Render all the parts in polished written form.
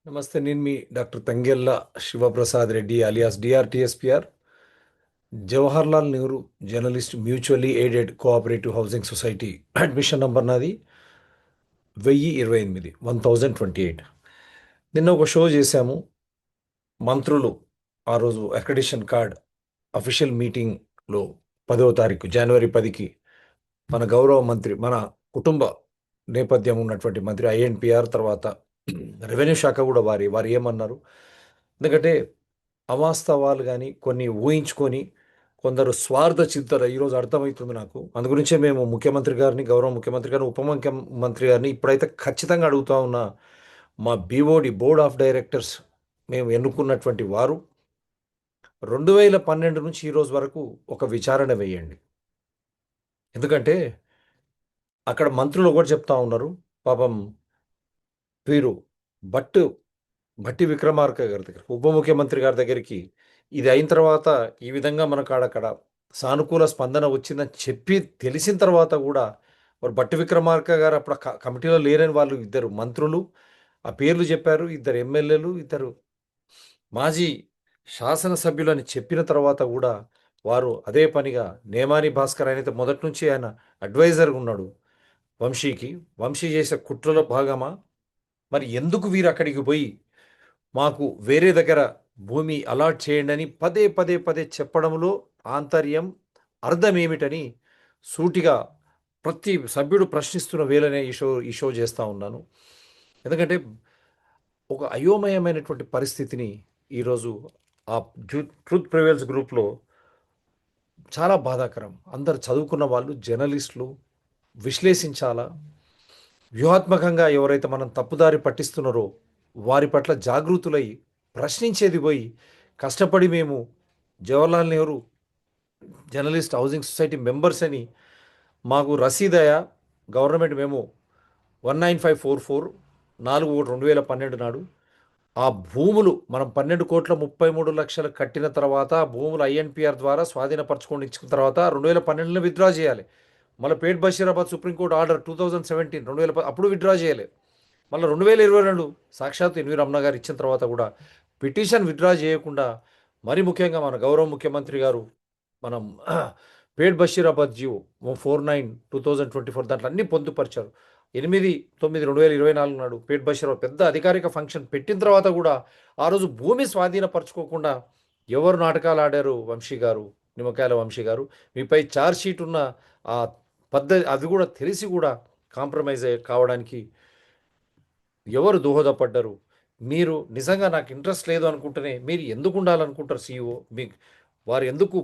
నమస్తే. నేను మీ doctor Tangella Shivaprasad Reddy alias DRTSPR, Jawaharlal Nehru journalist mutually aided cooperative housing society. Admission number నాది 1028, 1028. నిన్న ఒక షో చేశాము. మంత్రులు ఆ రోజు అక్రిడిషన్ కార్డ్ అఫీషియల్ మీటింగ్లో 10వ తారీఖు జనవరి 10కి మన గౌరవ మంత్రి, మన కుటుంబ నేపథ్యం ఉన్నటువంటి మంత్రి ఐఎన్పిఆర్ తర్వాత రెవెన్యూ శాఖ కూడా వారు ఏమన్నారు, ఎందుకంటే అవాస్తవాలు కానీ కొన్ని ఊహించుకొని కొందరు స్వార్థ చింతన ఈరోజు అర్థమవుతుంది నాకు. అందుగురించే మేము ముఖ్యమంత్రి గారిని, గౌరవ ముఖ్యమంత్రి గారిని, ఉప ముఖ్యమంత్రి గారిని ఇప్పుడైతే ఖచ్చితంగా అడుగుతా ఉన్నా. మా బీఓడి బోర్డ్ ఆఫ్ డైరెక్టర్స్ మేము ఎన్నుకున్నటువంటి వారు 2012 నుంచి ఈ రోజు వరకు ఒక విచారణ వేయండి. ఎందుకంటే అక్కడ మంత్రులు ఒకటి చెప్తా ఉన్నారు. పాపం వీరు భట్టి విక్రమార్క గారి దగ్గర, ఉప ముఖ్యమంత్రి గారి దగ్గరికి ఇది అయిన తర్వాత ఈ విధంగా మనకు అక్కడ సానుకూల స్పందన వచ్చిందని చెప్పి తెలిసిన తర్వాత కూడా వారు భట్టి విక్రమార్క గారు అప్పుడు కమిటీలో లేరని వాళ్ళు ఇద్దరు మంత్రులు ఆ పేర్లు చెప్పారు, ఇద్దరు ఎమ్మెల్యేలు, ఇద్దరు మాజీ శాసనసభ్యులు అని చెప్పిన తర్వాత కూడా వారు అదే పనిగా నేమాని భాస్కర్ అయితే మొదటి నుంచి ఆయన అడ్వైజర్గా ఉన్నాడు వంశీ చేసే కుట్రలో భాగమా? మరి ఎందుకు వీరు అక్కడికి పోయి మాకు వేరే దగ్గర భూమి అలాట్ చేయండి అని పదే పదే పదే చెప్పడంలో ఆంతర్యం, అర్థం ఏమిటని సూటిగా ప్రతి సభ్యుడు ప్రశ్నిస్తున్న వేళనే ఈ షో చేస్తూ ఉన్నాను. ఎందుకంటే ఒక అయోమయమైనటువంటి పరిస్థితిని ఈరోజు ఆ ట్రూత్ ప్రివేల్స్ గ్రూప్లో చాలా బాధాకరం. అందరు చదువుకున్న వాళ్ళు, జర్నలిస్టులు విశ్లేషించాలా, వ్యూహాత్మకంగా ఎవరైతే మనం తప్పుదారి పట్టిస్తున్నారో వారి పట్ల జాగృతులై ప్రశ్నించేది పోయి కష్టపడి మేము Jawaharlal Nehru journalist housing society members అని మాకు రసీదయ గవర్నమెంట్ మేము 19544 4/1/2012 నాడు ఆ భూములు మనం 12,33,00,000 కట్టిన తర్వాత భూములు ఐఎన్పిఆర్ ద్వారా స్వాధీనపరచుకొని ఇచ్చిన తర్వాత 2012లో విత్డ్రా చేయాలి. మళ్ళీ పేట్ బషీరాబాద్ సుప్రీంకోర్టు ఆర్డర్ 2017 2010 అప్పుడు విత్డ్రా చేయాలి. మళ్ళీ 2022 సాక్షాత్ ఎన్వి రమణ గారు ఇచ్చిన తర్వాత కూడా పిటిషన్ విత్డ్రా చేయకుండా, మరి ముఖ్యంగా మన గౌరవ ముఖ్యమంత్రి గారు మనం పేట్ బషీరాబాద్ జియో 49/2024 దాంట్లో అన్ని పొందుపరిచారు. 8/9/2024 నాడు పేట్ బషీరాబాద్ పెద్ద అధికారిక ఫంక్షన్ పెట్టిన తర్వాత కూడా ఆ రోజు భూమి స్వాధీనపరచుకోకుండా ఎవరు నాటకాలు ఆడారు? నిమ్మకాయల వంశీ గారు మీపై ఛార్జ్ షీట్ ఉన్న ఆ పద్ధతి అది కూడా తెలిసి కూడా కాంప్రమైజ్ కావడానికి ఎవరు దోహదపడ్డారు? మీరు నిజంగా నాకు ఇంట్రెస్ట్ లేదు అనుకుంటేనే మీరు ఎందుకు ఉండాలనుకుంటారు సీఈఓ? వారు ఎందుకు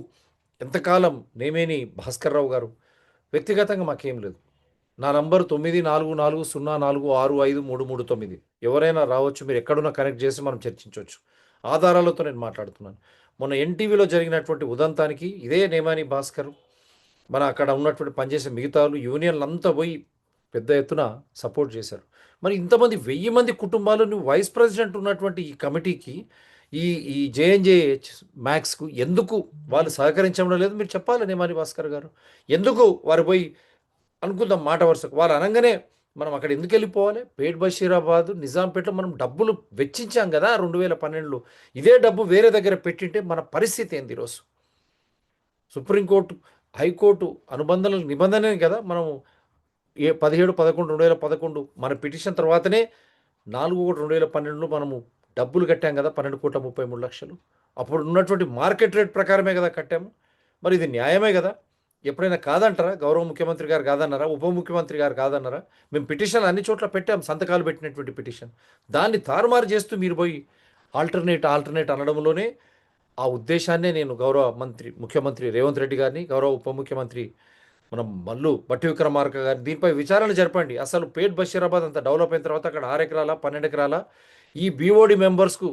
ఎంతకాలం నేమేని భాస్కర్ రావు గారు వ్యక్తిగతంగా మాకేం లేదు. నా నంబర్ 9440465339. ఎవరైనా రావచ్చు, మీరు ఎక్కడున్నా కనెక్ట్ చేసి మనం చర్చించవచ్చు. ఆధారాలతో నేను మాట్లాడుతున్నాను. మొన్న ఎన్టీవీలో జరిగినటువంటి ఉదంతానికి ఇదే నేమాని భాస్కర్, మన అక్కడ ఉన్నటువంటి పనిచేసే మిగతా యూనియన్లు అంతా పోయి పెద్ద ఎత్తున సపోర్ట్ చేశారు. మరి ఇంతమంది 1000 మంది కుటుంబాలు నువ్వు వైస్ ప్రెసిడెంట్ ఉన్నటువంటి ఈ కమిటీకి, ఈ ఈ జేఎన్జేహెచ్ మ్యాక్స్కు ఎందుకు వాళ్ళు సహకరించడం లేదు? మీరు చెప్పాలి నేమాని భాస్కర్ గారు. ఎందుకు వారు పోయి అనుకుందాం మాట వరుసకు వాళ్ళు అనగానే మనం అక్కడ ఎందుకు వెళ్ళిపోవాలి? పేట్ బషీరాబాద్ నిజాంపేటలో మనం డబ్బులు వెచ్చించాం కదా 2012లో. ఇదే డబ్బు వేరే దగ్గర పెట్టింటే మన పరిస్థితి ఏంది ఈరోజు? సుప్రీంకోర్టు, హైకోర్టు నిబంధనే కదా మనము 17/11/2011 మన పిటిషన్ తర్వాతనే 4/1/2012 మనము డబ్బులు కట్టాం కదా 12,33,00,000. అప్పుడు ఉన్నటువంటి మార్కెట్ రేట్ ప్రకారమే కదా కట్టాము. మరి ఇది న్యాయమే కదా? ఎప్పుడైనా కాదంటారా? గౌరవ ముఖ్యమంత్రి గారు కాదన్నారా? ఉప ముఖ్యమంత్రి గారు కాదన్నారా? మేము పిటిషన్లు అన్ని చోట్ల పెట్టాం, సంతకాలు పెట్టినటువంటి పిటిషన్. దాన్ని తారుమారు చేస్తూ మీరు పోయి ఆల్టర్నేట్ అనడంలోనే ఆ ఉద్దేశాన్నే నేను గౌరవ ముఖ్యమంత్రి రేవంత్ రెడ్డి గారిని, గౌరవ ఉప ముఖ్యమంత్రి మనం భట్టి విక్రమార్క గారిని దీనిపై విచారణ జరపండి. అసలు పేట్ బషీరాబాద్ అంత డెవలప్ అయిన తర్వాత అక్కడ 6 ఎకరాల 12 ఎకరాల ఈ బీఓడి మెంబర్స్కు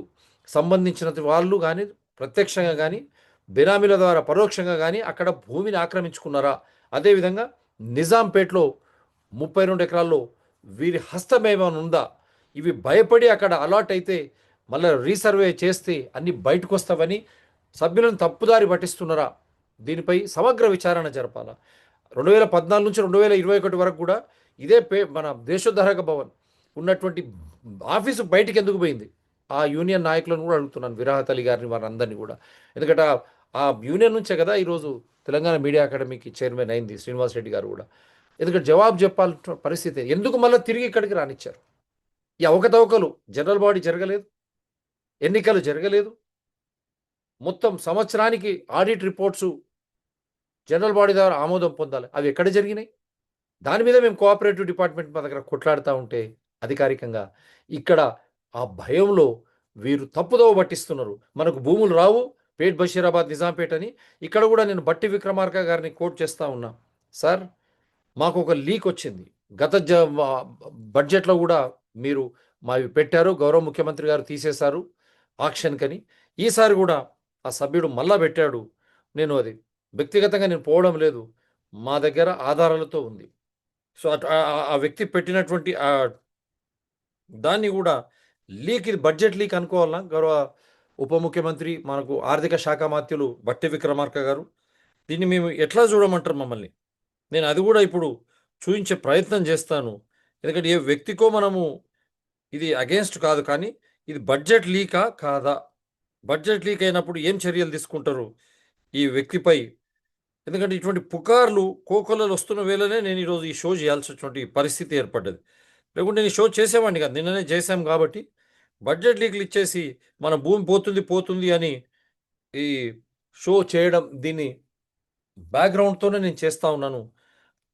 సంబంధించిన వాళ్ళు కానీ ప్రత్యక్షంగా కానీ బెనామీల ద్వారా పరోక్షంగా కానీ అక్కడ భూమిని ఆక్రమించుకున్నారా? అదేవిధంగా నిజాంపేట్లో 32 ఎకరాల్లో వీరి హస్తమేమైనా ఉందా? ఇవి భయపడి అక్కడ అలాట్ అయితే మళ్ళీ రీసర్వే చేస్తే అన్ని బయటకు వస్తావని సభ్యులను తప్పుదారి పట్టిస్తున్నారా? దీనిపై సమగ్ర విచారణ జరపాలా. 2014 నుంచి 2021 వరకు కూడా ఇదే మన దేశోద్ధరక భవన్ ఉన్నటువంటి ఆఫీసు బయటికి ఎందుకు పోయింది? ఆ యూనియన్ నాయకులను కూడా అడుగుతున్నాను, విరాహత్ అలీ గారిని, వారందరినీ కూడా. ఎందుకంటే ఆ యూనియన్ నుంచే కదా ఈరోజు తెలంగాణ మీడియా అకాడమీకి చైర్మన్ అయింది శ్రీనివాస్ రెడ్డి గారు కూడా. ఎందుకంటే జవాబు చెప్పాల్సిన పరిస్థితి ఎందుకు మళ్ళీ తిరిగి ఇక్కడికి రానిచ్చారు? ఈ అవకతవకలు జనరల్ బాడీ జరగలేదు, ఎన్నికలు జరగలేదు, మొత్తం సంవత్సరానికి ఆడిట్ రిపోర్ట్స్ జనరల్ బాడీ ద్వారా ఆమోదం పొందాలి, అవి ఎక్కడ జరిగినాయి? దాని మీద మేము కోఆపరేటివ్ డిపార్ట్మెంట్ మా దగ్గర కొట్లాడుతూ ఉంటే అధికారికంగా ఇక్కడ ఆ భయంలో వీరు తప్పుదోవ పట్టిస్తున్నారు. మనకు భూములు రావు, పేట్ బషీరాబాద్ నిజాంపేట్ అని. ఇక్కడ కూడా నేను బట్టి విక్రమార్క గారిని కోట్ చేస్తూ ఉన్నా. సార్, మాకు ఒక లీక్ వచ్చింది, గత బడ్జెట్లో కూడా మీరు మావి పెట్టారు, గౌరవ ముఖ్యమంత్రి గారు తీసేశారు ఆక్షన్కని. ఈసారి కూడా ఆ సభ్యుడు మళ్ళా పెట్టాడు. నేను అది వ్యక్తిగతంగా నేను పోవడం లేదు, మా దగ్గర ఆధారాలతో ఉంది. సో ఆ వ్యక్తి పెట్టినటువంటి దాన్ని కూడా లీక్, ఇది బడ్జెట్ లీక్ అనుకోవాలన్నా గౌరవ ఉప ముఖ్యమంత్రి, మనకు ఆర్థిక శాఖ మాత్యులు బట్టి విక్రమార్క గారు? దీన్ని మేము ఎట్లా చూడమంటారు మమ్మల్ని? నేను అది కూడా ఇప్పుడు చూపించే ప్రయత్నం చేస్తాను. ఎందుకంటే ఏ వ్యక్తికో మనము ఇది అగేన్స్ట్ కాదు, కానీ ఇది బడ్జెట్ లీకా కాదా, బడ్జెట్ లీక్ అయినప్పుడు ఏం చర్యలు తీసుకుంటారు ఈ వ్యక్తిపై? ఎందుకంటే ఇటువంటి పుకార్లు కోకొల్లలు వస్తున్న వేళనే నేను ఈరోజు ఈ షో చేయాల్సినటువంటి పరిస్థితి ఏర్పడ్డది. లేకుంటే నేను షో చేసేవాడిని కాదు, నిన్ననే చేశాం కాబట్టి. బడ్జెట్ లీక్లు ఇచ్చేసి మన భూమి పోతుంది పోతుంది అని ఈ షో చేయడం, దీన్ని బ్యాక్గ్రౌండ్తోనే నేను చేస్తూ ఉన్నాను.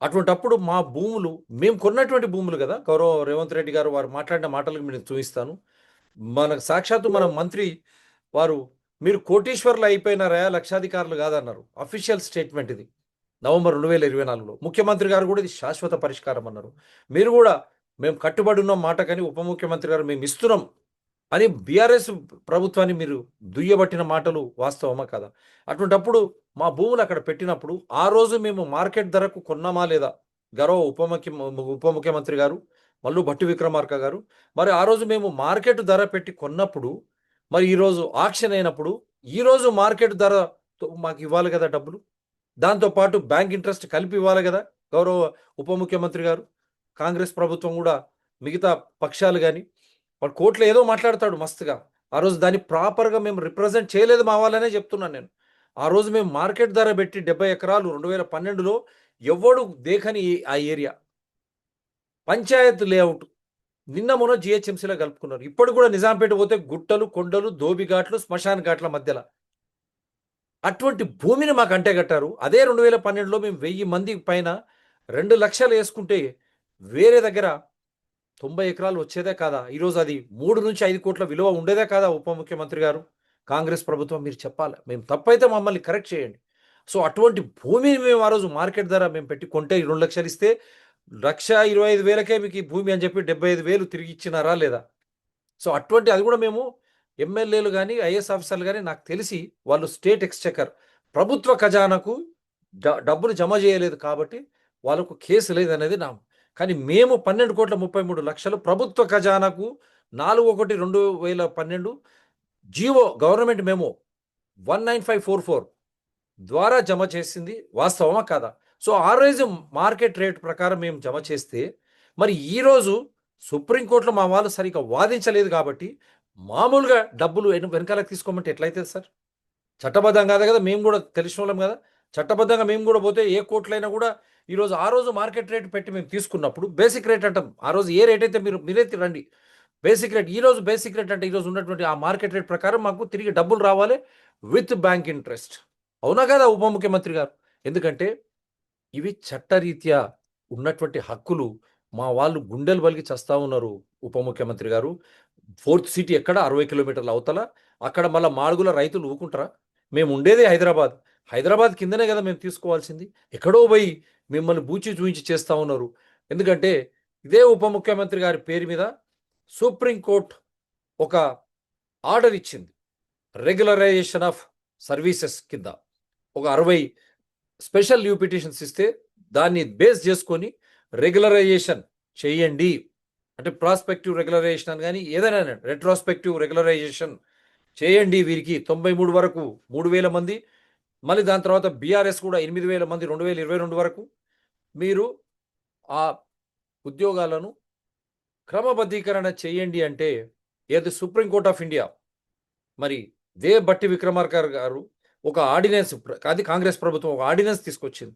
అటువంటప్పుడు మా భూములు, మేము కొన్నటువంటి భూములు కదా, గౌరవ రేవంత్ రెడ్డి గారు వారు మాట్లాడిన మాటలకు నేను చూపిస్తాను. మన సాక్షాత్తు మన మంత్రి వారు, మీరు కోటీశ్వర్లు అయిపోయినారా, లక్షాధికారులు కాదన్నారు. అఫీషియల్ స్టేట్మెంట్ ఇది, నవంబర్ 2024లో. ముఖ్యమంత్రి గారు కూడా ఇది శాశ్వత పరిష్కారం అన్నారు. మీరు కూడా మేము కట్టుబడి ఉన్న మాట, కానీ ఉప ముఖ్యమంత్రి గారు మేము ఇస్తున్నాం అని బీఆర్ఎస్ ప్రభుత్వాన్ని మీరు దుయ్యబట్టిన మాటలు వాస్తవమా కదా? అటువంటప్పుడు మా భూములు అక్కడ పెట్టినప్పుడు ఆ రోజు మేము మార్కెట్ ధరకు కొన్నామా లేదా? గౌరవ ఉప ముఖ్యమంత్రి గారు మల్లు భట్టి విక్రమార్క గారు, మరి ఆ రోజు మేము మార్కెట్ ధర పెట్టి కొన్నప్పుడు, మరి ఈరోజు ఆక్షన్ అయినప్పుడు ఈరోజు మార్కెట్ ధర మాకు ఇవ్వాలి కదా డబ్బులు, దాంతోపాటు బ్యాంక్ ఇంట్రెస్ట్ కలిపి ఇవ్వాలి కదా గౌరవ ఉప ముఖ్యమంత్రి గారు. కాంగ్రెస్ ప్రభుత్వం కూడా, మిగతా పక్షాలు కానీ, వాడు కోర్టులో ఏదో మాట్లాడతాడు మస్తుగా. ఆ రోజు దాన్ని ప్రాపర్గా మేము రిప్రజెంట్ చేయలేదు మా వాళ్ళనే చెప్తున్నాను నేను. ఆ రోజు మేము మార్కెట్ ధర పెట్టి 70 ఎకరాలు 2012లో ఎవడు దేకని ఆ ఏరియా పంచాయత్ లేఅవుట్ నిన్న మొన్న జిహెచ్ఎంసీలో కలుపుకున్నారు. ఇప్పుడు కూడా నిజాంపేట పోతే గుట్టలు, కొండలు, దోబిఘాట్లు, శ్మశాన ఘాట్ల మధ్యలో అటువంటి భూమిని మాకు అంటేగట్టారు. అదే 2012లో మేము 1000 మంది పైన 2 లక్షలు వేసుకుంటే వేరే దగ్గర 90 ఎకరాలు వచ్చేదే కాదా? ఈరోజు అది 3 నుంచి 5 కోట్ల విలువ ఉండేదే కాదా? ఉప ముఖ్యమంత్రి గారు, కాంగ్రెస్ ప్రభుత్వం మీరు చెప్పాలి. మేము తప్పైతే మమ్మల్ని కరెక్ట్ చేయండి. సో అటువంటి భూమిని మేము ఆ రోజు మార్కెట్ ధర మేము పెట్టి కొంటే 2 లక్షలు ఇస్తే 1,25,000కే మీకు ఈ భూమి అని చెప్పి 75,000 తిరిగి ఇచ్చినారా లేదా? సో అటువంటి అది కూడా మేము ఎమ్మెల్యేలు కానీ, ఐఏఎస్ ఆఫీసర్లు కానీ, నాకు తెలిసి వాళ్ళు స్టేట్ ఎక్స్‌చెకర్ ప్రభుత్వ ఖజానాకు డబ్బులు జమ చేయలేదు కాబట్టి వాళ్ళకు కేసు లేదనేది నా. కానీ మేము 12,33,00,000 ప్రభుత్వ ఖజానాకు 4/1/2012 జీవో గవర్నమెంట్ మెమో 19544 ద్వారా జమ చేసింది వాస్తవమా కాదా? సో ఆ రోజు మార్కెట్ రేట్ ప్రకారం మేము జమ చేస్తే, మరి ఈరోజు సుప్రీంకోర్టులో మా వాళ్ళు సరిగ్గా వాదించలేదు కాబట్టి మామూలుగా డబ్బులు వెనకాలకు తీసుకోమంటే ఎట్లయితుంది సార్? చట్టబద్ధం కాదు కదా, మేము కూడా తెలిసిన వాళ్ళం కదా. చట్టబద్ధంగా మేము కూడా పోతే ఏ కోర్టులైనా కూడా ఈరోజు ఆ రోజు మార్కెట్ రేట్ పెట్టి మేము తీసుకున్నప్పుడు బేసిక్ రేట్ అంటాం. ఆ రోజు ఏ రేట్ అయితే మీరే రండి బేసిక్ రేట్, ఈరోజు బేసిక్ రేట్ అంటే ఈరోజు ఉన్నటువంటి ఆ మార్కెట్ రేట్ ప్రకారం మాకు తిరిగి డబ్బులు రావాలి విత్ బ్యాంక్ ఇంట్రెస్ట్. అవునా కదా ఉప ముఖ్యమంత్రి గారు? ఎందుకంటే ఇవి చట్టరీత్యా ఉన్నటువంటి హక్కులు. మా వాళ్ళు గుండెలు బలిగి చస్తా ఉన్నారు ఉప ముఖ్యమంత్రి గారు. 4th సిటీ ఎక్కడ 60 కిలోమీటర్ల అవతల, అక్కడ మళ్ళీ మాడుగుల రైతులు ఊకుంటారా? మేము ఉండేదే హైదరాబాద్, హైదరాబాద్ కిందనే కదా మేము తీసుకోవాల్సింది. ఎక్కడో పోయి మిమ్మల్ని బూచి చూయించి చేస్తూ ఉన్నారు. ఎందుకంటే ఇదే ఉప ముఖ్యమంత్రి గారి పేరు మీద సుప్రీంకోర్టు ఒక ఆర్డర్ ఇచ్చింది, రెగ్యులరైజేషన్ ఆఫ్ సర్వీసెస్ కింద ఒక 60 స్పెషల్ లీవ్ పిటిషన్స్ ఇస్తే దాన్ని బేస్ చేసుకొని రెగ్యులరైజేషన్ చేయండి అంటే, ప్రాస్పెక్టివ్ రెగ్యులరైజేషన్ అని కానీ ఏదైనా రెట్రోస్పెక్టివ్ రెగ్యులరైజేషన్ చేయండి వీరికి 93 వరకు 3,000 మంది, మళ్ళీ దాని తర్వాత బీఆర్ఎస్ కూడా 8,000 మంది 2022 వరకు మీరు ఆ ఉద్యోగాలను క్రమబద్ధీకరణ చేయండి అంటే ఏది సుప్రీంకోర్ట్ ఆఫ్ ఇండియా మరి బట్టి విక్రమార్క గారు ఒక ఆర్డినెన్స్, అది కాంగ్రెస్ ప్రభుత్వం ఒక ఆర్డినెన్స్ తీసుకొచ్చింది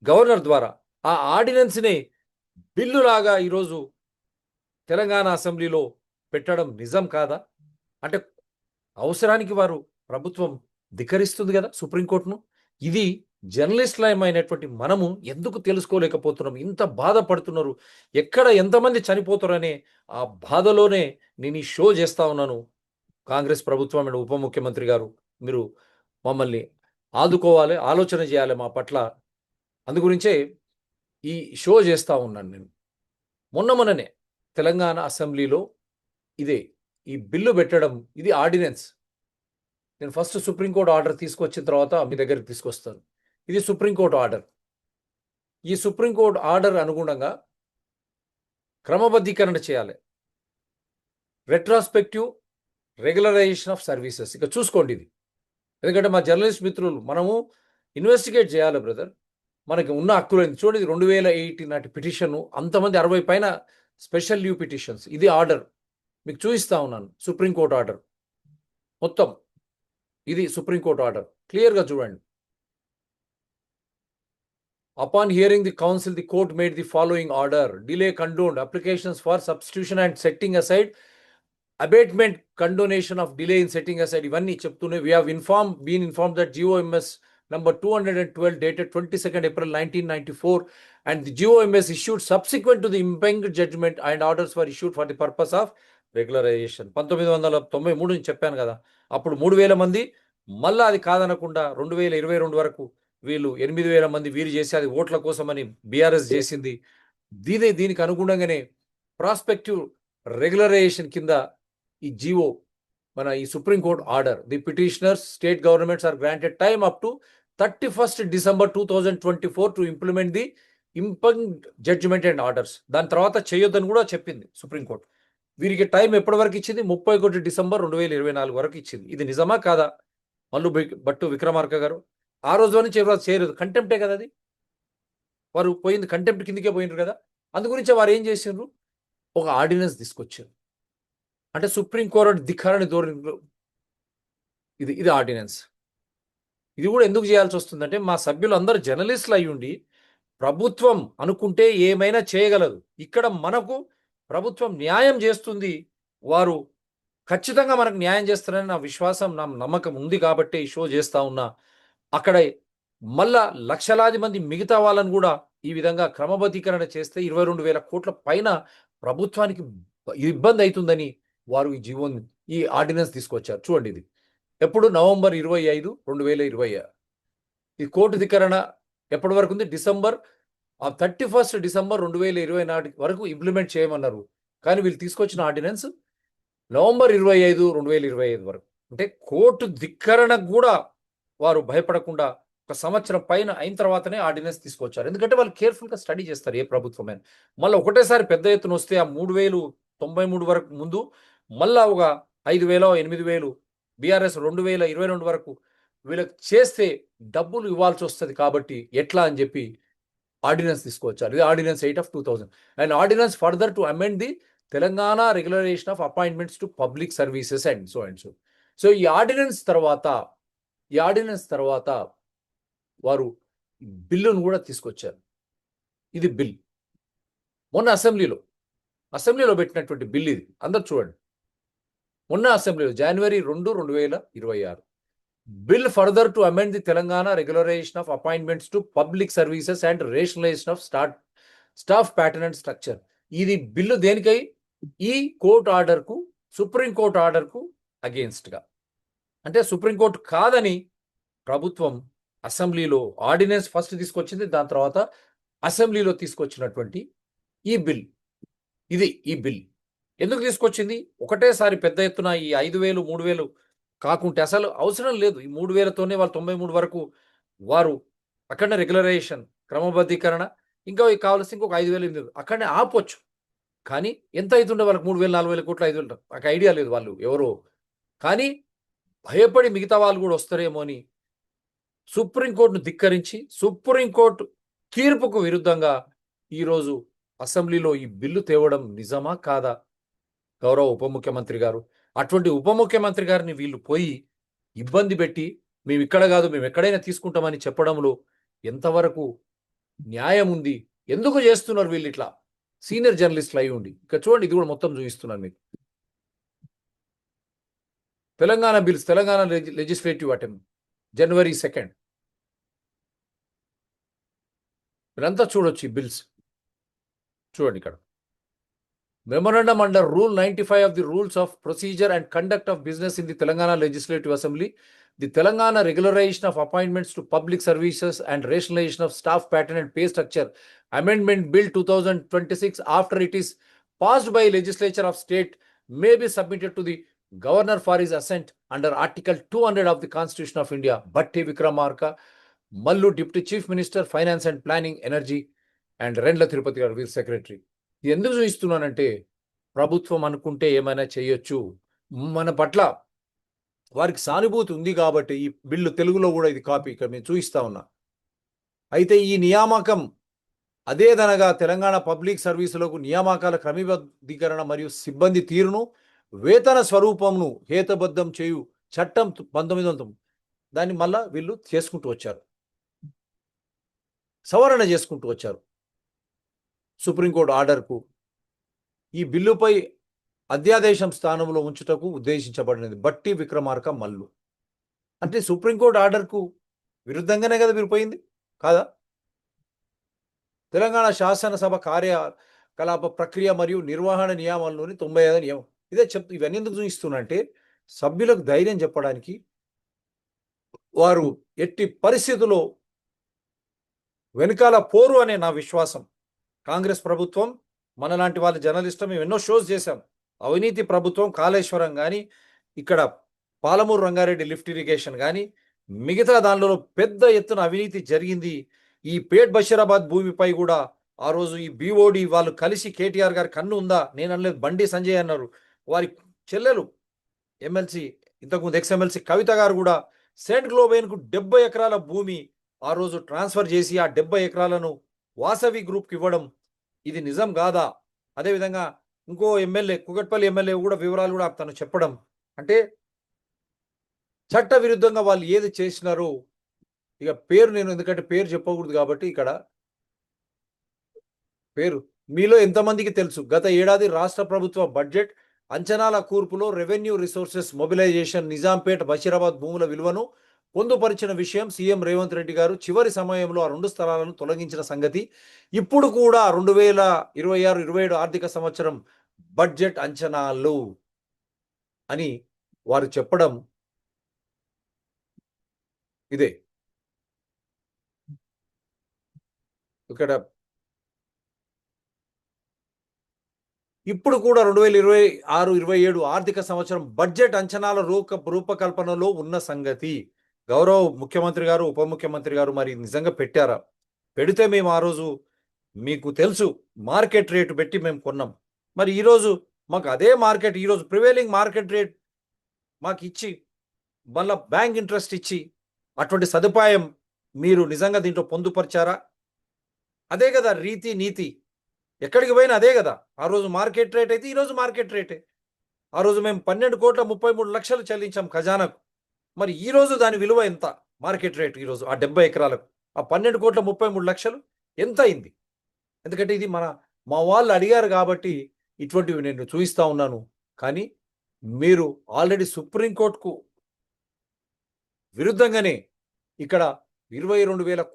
గవర్నర్ ద్వారా. ఆ ఆర్డినెన్స్ని బిల్లులాగా ఈరోజు తెలంగాణ అసెంబ్లీలో పెట్టడం నిజం కాదా? అంటే అవసరానికి వారు ప్రభుత్వం ధిక్కరిస్తుంది కదా సుప్రీంకోర్టును. ఇది జర్నలిస్టులమైనటువంటి మనము ఎందుకు తెలుసుకోలేకపోతున్నాం? ఇంత బాధపడుతున్నారు. ఎక్కడ ఎంతమంది చనిపోతారనే ఆ బాధలోనే నేను ఈ షో చేస్తా ఉన్నాను. కాంగ్రెస్ ప్రభుత్వం అండ్ ఉప ముఖ్యమంత్రి గారు, మీరు మమ్మల్ని ఆదుకోవాలి, ఆలోచన చేయాలి మా పట్ల. అందుగురించే ఈ షో చేస్తా ఉన్నాను నేను. మొన్ననే తెలంగాణ అసెంబ్లీలో ఇదే ఈ బిల్లు పెట్టడం, ఇది ఆర్డినెన్స్. నేను ఫస్ట్ సుప్రీంకోర్టు ఆర్డర్ తీసుకొచ్చిన తర్వాత మీ దగ్గరికి తీసుకొస్తాను. ఇది సుప్రీంకోర్టు ఆర్డర్. ఈ సుప్రీంకోర్టు ఆర్డర్ అనుగుణంగా క్రమబద్ధీకరణ చేయాలి. Retrospective regularisation of services. ఇక చూసుకోండి ఇది. ఎందుకంటే మా జర్నలిస్ట్ మిత్రులు మనము ఇన్వెస్టిగేట్ చేయాలి బ్రదర్. మనకి ఉన్న హక్కులైంది చూడండి. 2008 నాటి పిటిషన్, అంతమంది 60 పైన స్పెషల్ లీవ్ పిటిషన్స్. ఇది ఆర్డర్ మీకు చూపిస్తా ఉన్నాను. సుప్రీంకోర్టు ఆర్డర్ మొత్తం ఇది సుప్రీంకోర్టు ఆర్డర్ క్లియర్గా చూడండి. Upon hearing the council, the court made the following order: delay condoned, applications for substitution and setting aside, abatement, condonation of delay in setting aside. ఇవన్నీ చెప్తూనే we have been informed that GOMS number 212 dated 22nd April 1994 and the GOMS issued subsequent to the impugned judgment and orders were issued for the purpose of regularization. 1993 చెప్పాను కదా, అప్పుడు 3000 మంది, మళ్ళా అది కాదనకుండా 2022 వరకు వీళ్ళు 8000 మంది వీరు చేసి అది ఓట్ల కోసమని బీఆర్ఎస్ చేసింది. దీనికి అనుగుణంగానే ప్రాస్పెక్టివ్ రెగ్యులరైజేషన్ కింద ఈ జీవో, మన ఈ supreme court order, the petitioners state governments are granted time up to 31st December 2024 to implement the impugned judgment and orders. దాని తర్వాత చేయొద్దని కూడా చెప్పింది సుప్రీంకోర్టు. వీరికి టైం ఎప్పటి వరకు ఇచ్చింది? 31 డిసెంబర్ 2024 వరకు ఇచ్చింది. ఇది నిజమా కాదా? మల్లు భట్టు విక్రమార్క గారు ఆ రోజు నుంచి చేయలేదు. కంటెంప్టే కదా అది. వారు పోయింది కంటెంప్ట్ కిందకే పోయినారు కదా. అందుగురించి వారు ఏం చేసిండ్రు? ఒక ఆర్డినెన్స్ తీసుకొచ్చారు. అంటే సుప్రీంకోర్టు ధిక్కారని ధోరణిలో ఇది ఆర్డినెన్స్. ఇది కూడా ఎందుకు చేయాల్సి వస్తుందంటే, మా సభ్యులు అందరూ జర్నలిస్టులు అయ్యుండి ప్రభుత్వం అనుకుంటే ఏమైనా చేయగలదు. ఇక్కడ మనకు ప్రభుత్వం న్యాయం చేస్తుంది. వారు ఖచ్చితంగా మనకు న్యాయం చేస్తారని నా విశ్వాసం, నా నమ్మకం ఉంది కాబట్టి ఈ షో చేస్తా ఉన్నా. అక్కడ మళ్ళా లక్షలాది మంది మిగతా వాళ్ళని కూడా ఈ విధంగా క్రమబద్ధీకరణ చేస్తే 22,000 కోట్ల పైన ప్రభుత్వానికి ఇబ్బంది అవుతుందని వారు ఈ ఆర్డినెన్స్ తీసుకొచ్చారు. చూడండి, ఇది ఎప్పుడు? నవంబర్ 25, 2020. ఈ కోర్టు ధిక్కరణ ఎప్పటి వరకు ఉంది? 31st December 2020 నాటి వరకు ఇంప్లిమెంట్ చేయమన్నారు. కానీ వీళ్ళు తీసుకొచ్చిన ఆర్డినెన్స్ నవంబర్ 25, 2025 వరకు. అంటే కోర్టు ధిక్కరణకు కూడా వారు భయపడకుండా 1 సంవత్సరం పైన అయిన తర్వాతనే ఆర్డినెన్స్ తీసుకొచ్చారు. ఎందుకంటే వాళ్ళు కేర్ఫుల్గా స్టడీ చేస్తారు ఏ ప్రభుత్వమైనా. మళ్ళీ ఒకటేసారి పెద్ద ఎత్తున వస్తే ఆ 3093 వరకు ముందు మళ్ళా ఒక 5,000, 8,000 బీఆర్ఎస్ 2022 వరకు వీళ్ళకి చేస్తే డబ్బులు ఇవ్వాల్సి వస్తుంది. కాబట్టి ఎట్లా అని చెప్పి ఆర్డినెన్స్ తీసుకొచ్చారు. ఇది ordinance 8 of 2000 and ordinance further to amend the Telangana regularisation of appointments to public services and so and so. So ఈ ఆర్డినెన్స్ తర్వాత వారు బిల్లును కూడా తీసుకొచ్చారు. ఇది బిల్ మొన్న అసెంబ్లీలో పెట్టినటువంటి బిల్ ఇది. అందరు చూడండి. మొన్న అసెంబ్లీలో January 2, 2026 bill further to amend the Telangana regularisation of appointments to public services and rationalisation of staff pattern and structure. ఇది బిల్లు దేనికై? ఈ కోర్టు ఆర్డర్కు, సుప్రీంకోర్టు ఆర్డర్కు అగేన్స్ట్గా. అంటే సుప్రీంకోర్టు కాదని ప్రభుత్వం అసెంబ్లీలో ఆర్డినెన్స్ ఫస్ట్ తీసుకొచ్చింది. దాని తర్వాత అసెంబ్లీలో తీసుకొచ్చినటువంటి ఈ బిల్, ఈ బిల్ ఎందుకు తీసుకొచ్చింది? ఒకటేసారి పెద్ద ఎత్తున ఈ 5,000, 3,000 కాకుంటే అసలు అవసరం లేదు. ఈ 3,000తోనే వాళ్ళు 93 వరకు వారు అక్కడనే రెగ్యులరైజేషన్, క్రమబద్ధీకరణ, ఇంకా కావాల్సి ఇంకొక 5,000, 8,000 అక్కడనే ఆపొచ్చు. కానీ ఎంత అవుతుండే వాళ్ళకి? 3,000, 4,000 కోట్లు, 5,000. నాకు ఐడియా లేదు వాళ్ళు ఎవరో. కానీ భయపడి మిగతా వాళ్ళు కూడా వస్తారేమో అని సుప్రీంకోర్టును ధిక్కరించి సుప్రీంకోర్టు తీర్పుకు విరుద్ధంగా ఈరోజు అసెంబ్లీలో ఈ బిల్లు తేవడం నిజమా కాదా? గౌరవ ఉప ముఖ్యమంత్రి గారు. అటువంటి ఉప ముఖ్యమంత్రి గారిని వీళ్ళు పోయి ఇబ్బంది పెట్టి మేము ఇక్కడ కాదు మేము ఎక్కడైనా తీసుకుంటామని చెప్పడంలో ఎంతవరకు న్యాయం ఉంది? ఎందుకు చేస్తున్నారు వీళ్ళు ఇట్లా? సీనియర్ జర్నలిస్టులు అయి ఉండి. ఇక్కడ చూడండి, ఇది కూడా మొత్తం చూపిస్తున్నాను మీకు. Telangana bills, Telangana legislative attempt January 2nd. మీరంతా చూడొచ్చు ఈ బిల్స్. చూడండి ఇక్కడ. Memorandum under Rule 95 of the Rules of Procedure and Conduct of Business in the Telangana Legislative Assembly, the Telangana Regularization of Appointments to Public Services and Rationalization of Staff Pattern and Pay Structure Amendment Bill 2026, after it is passed by Legislature of State, may be submitted to the Governor for his assent under Article 200 of the Constitution of India. Bhatti Vikramarka Mallu, Deputy Chief Minister, Finance and Planning, Energy, and Rendla Tirupati Garu, Secretary. ఎందుకు చూపిస్తున్నానంటే ప్రభుత్వం అనుకుంటే ఏమైనా చేయొచ్చు, మన పట్ల వారికి సానుభూతి ఉంది కాబట్టి ఈ బిల్లు తెలుగులో కూడా ఇది కాపీ ఇక్కడ మేము చూపిస్తా ఉన్నా. అయితే ఈ నియామకం అదేదనగా తెలంగాణ పబ్లిక్ సర్వీసులకు నియామకాల క్రమబద్ధీకరణ మరియు సిబ్బంది తీరును వేతన స్వరూపంను హేతుబద్ధం చేయు చట్టం 1990 దాన్ని మళ్ళా వీళ్ళు చేసుకుంటూ వచ్చారు, సవరణ చేసుకుంటూ వచ్చారు. సుప్రీంకోర్టు ఆర్డర్కు ఈ బిల్లుపై అధ్యాదేశం స్థానంలో ఉంచుటకు ఉద్దేశించబడినది. బట్టి విక్రమార్క మల్లు అంటే సుప్రీంకోర్టు ఆర్డర్కు విరుద్ధంగానే కదా మీరు పోయింది కాదా? తెలంగాణ శాసనసభ కార్యకలాప ప్రక్రియ మరియు నిర్వహణ నియమాల్లోని 95 నియమం ఇదే ఇవన్నీ ఎందుకు చూపిస్తున్నంటే సభ్యులకు ధైర్యం చెప్పడానికి, వారు ఎట్టి పరిస్థితుల్లో వెనకాల పోరు అనే నా విశ్వాసం. కాంగ్రెస్ ప్రభుత్వం మనలాంటి వాళ్ళ జర్నలిస్టు మేము ఎన్నో షోస్ చేశాం. అవినీతి ప్రభుత్వం, కాళేశ్వరం కానీ, ఇక్కడ పాలమూరు రంగారెడ్డి లిఫ్ట్ ఇరిగేషన్ కానీ, మిగతా దానిలో పెద్ద ఎత్తున అవినీతి జరిగింది. ఈ పేట్ బషీరాబాద్ భూమిపై కూడా ఆ రోజు ఈ బీఓడి వాళ్ళు కలిసి కేటీఆర్ గారి కన్ను ఉందా? నేను అనలేదు, బండి సంజయ్ అన్నారు. వారి చెల్లెలు ఎమ్మెల్సీ, ఇంతకుముందు ఎక్స్ఎమ్మెల్సీ కవిత గారు కూడా సెయింట్ గ్లోబైన్కు 70 ఎకరాల భూమి ఆ రోజు ట్రాన్స్ఫర్ చేసి ఆ 70 ఎకరాలను వాసవి గ్రూప్కి ఇవ్వడం ఇది నిజం కాదా? అదేవిధంగా ఇంకో ఎమ్మెల్యే, కుకట్పల్లి ఎమ్మెల్యే కూడా వివరాలు కూడా తను చెప్పడం అంటే చట్ట విరుద్ధంగా వాళ్ళు ఏది చేసినారో ఇక పేరు నేను ఎందుకంటే పేరు చెప్పకూడదు కాబట్టి ఇక్కడ పేరు మీలో ఎంతమందికి తెలుసు? గత ఏడాది రాష్ట్ర ప్రభుత్వ బడ్జెట్ అంచనాల కూర్పులో revenue resources mobilisation Nizampet Basheerabad భూముల విలువను పొందుపరిచిన విషయం సీఎం రేవంత్ రెడ్డి గారు చివరి సమయంలో ఆ 2 స్థలాలను తొలగించిన సంగతి ఇప్పుడు కూడా 2026-27 ఆర్థిక సంవత్సరం బడ్జెట్ అంచనాలు అని వారు చెప్పడం ఇదే. ఇక్కడ ఇప్పుడు కూడా 2026-27 ఆర్థిక సంవత్సరం బడ్జెట్ అంచనాల రూపకల్పనలో ఉన్న సంగతి గౌరవ ముఖ్యమంత్రి గారు, ఉప ముఖ్యమంత్రి గారు మరి నిజంగా పెట్టారా? పెడితే మేము ఆ రోజు మీకు తెలుసు మార్కెట్ రేటు పెట్టి మేము కొన్నాం. మరి ఈరోజు మాకు అదే మార్కెట్, ఈరోజు ప్రివేలింగ్ మార్కెట్ రేట్ మాకు ఇచ్చి మళ్ళీ బ్యాంక్ ఇంట్రెస్ట్ ఇచ్చి అటువంటి సదుపాయం మీరు నిజంగా దీంట్లో పొందుపరిచారా? అదే కదా రీతి నీతి. ఎక్కడికి పోయినా అదే కదా. ఆ రోజు మార్కెట్ రేట్ అయితే ఈరోజు మార్కెట్ రేటే. ఆ రోజు మేము 12,33,00,000 చెల్లించాం ఖజానాకు. మరి ఈరోజు దాని విలువ ఎంత? మార్కెట్ రేట్ ఈరోజు ఆ 70 ఎకరాలకు ఆ 12,33,00,000 ఎంత అయింది? ఎందుకంటే ఇది మా వాళ్ళు అడిగారు కాబట్టి ఇటువంటివి నేను చూపిస్తా ఉన్నాను. కానీ మీరు ఆల్రెడీ సుప్రీంకోర్టుకు విరుద్ధంగానే ఇక్కడ 22,000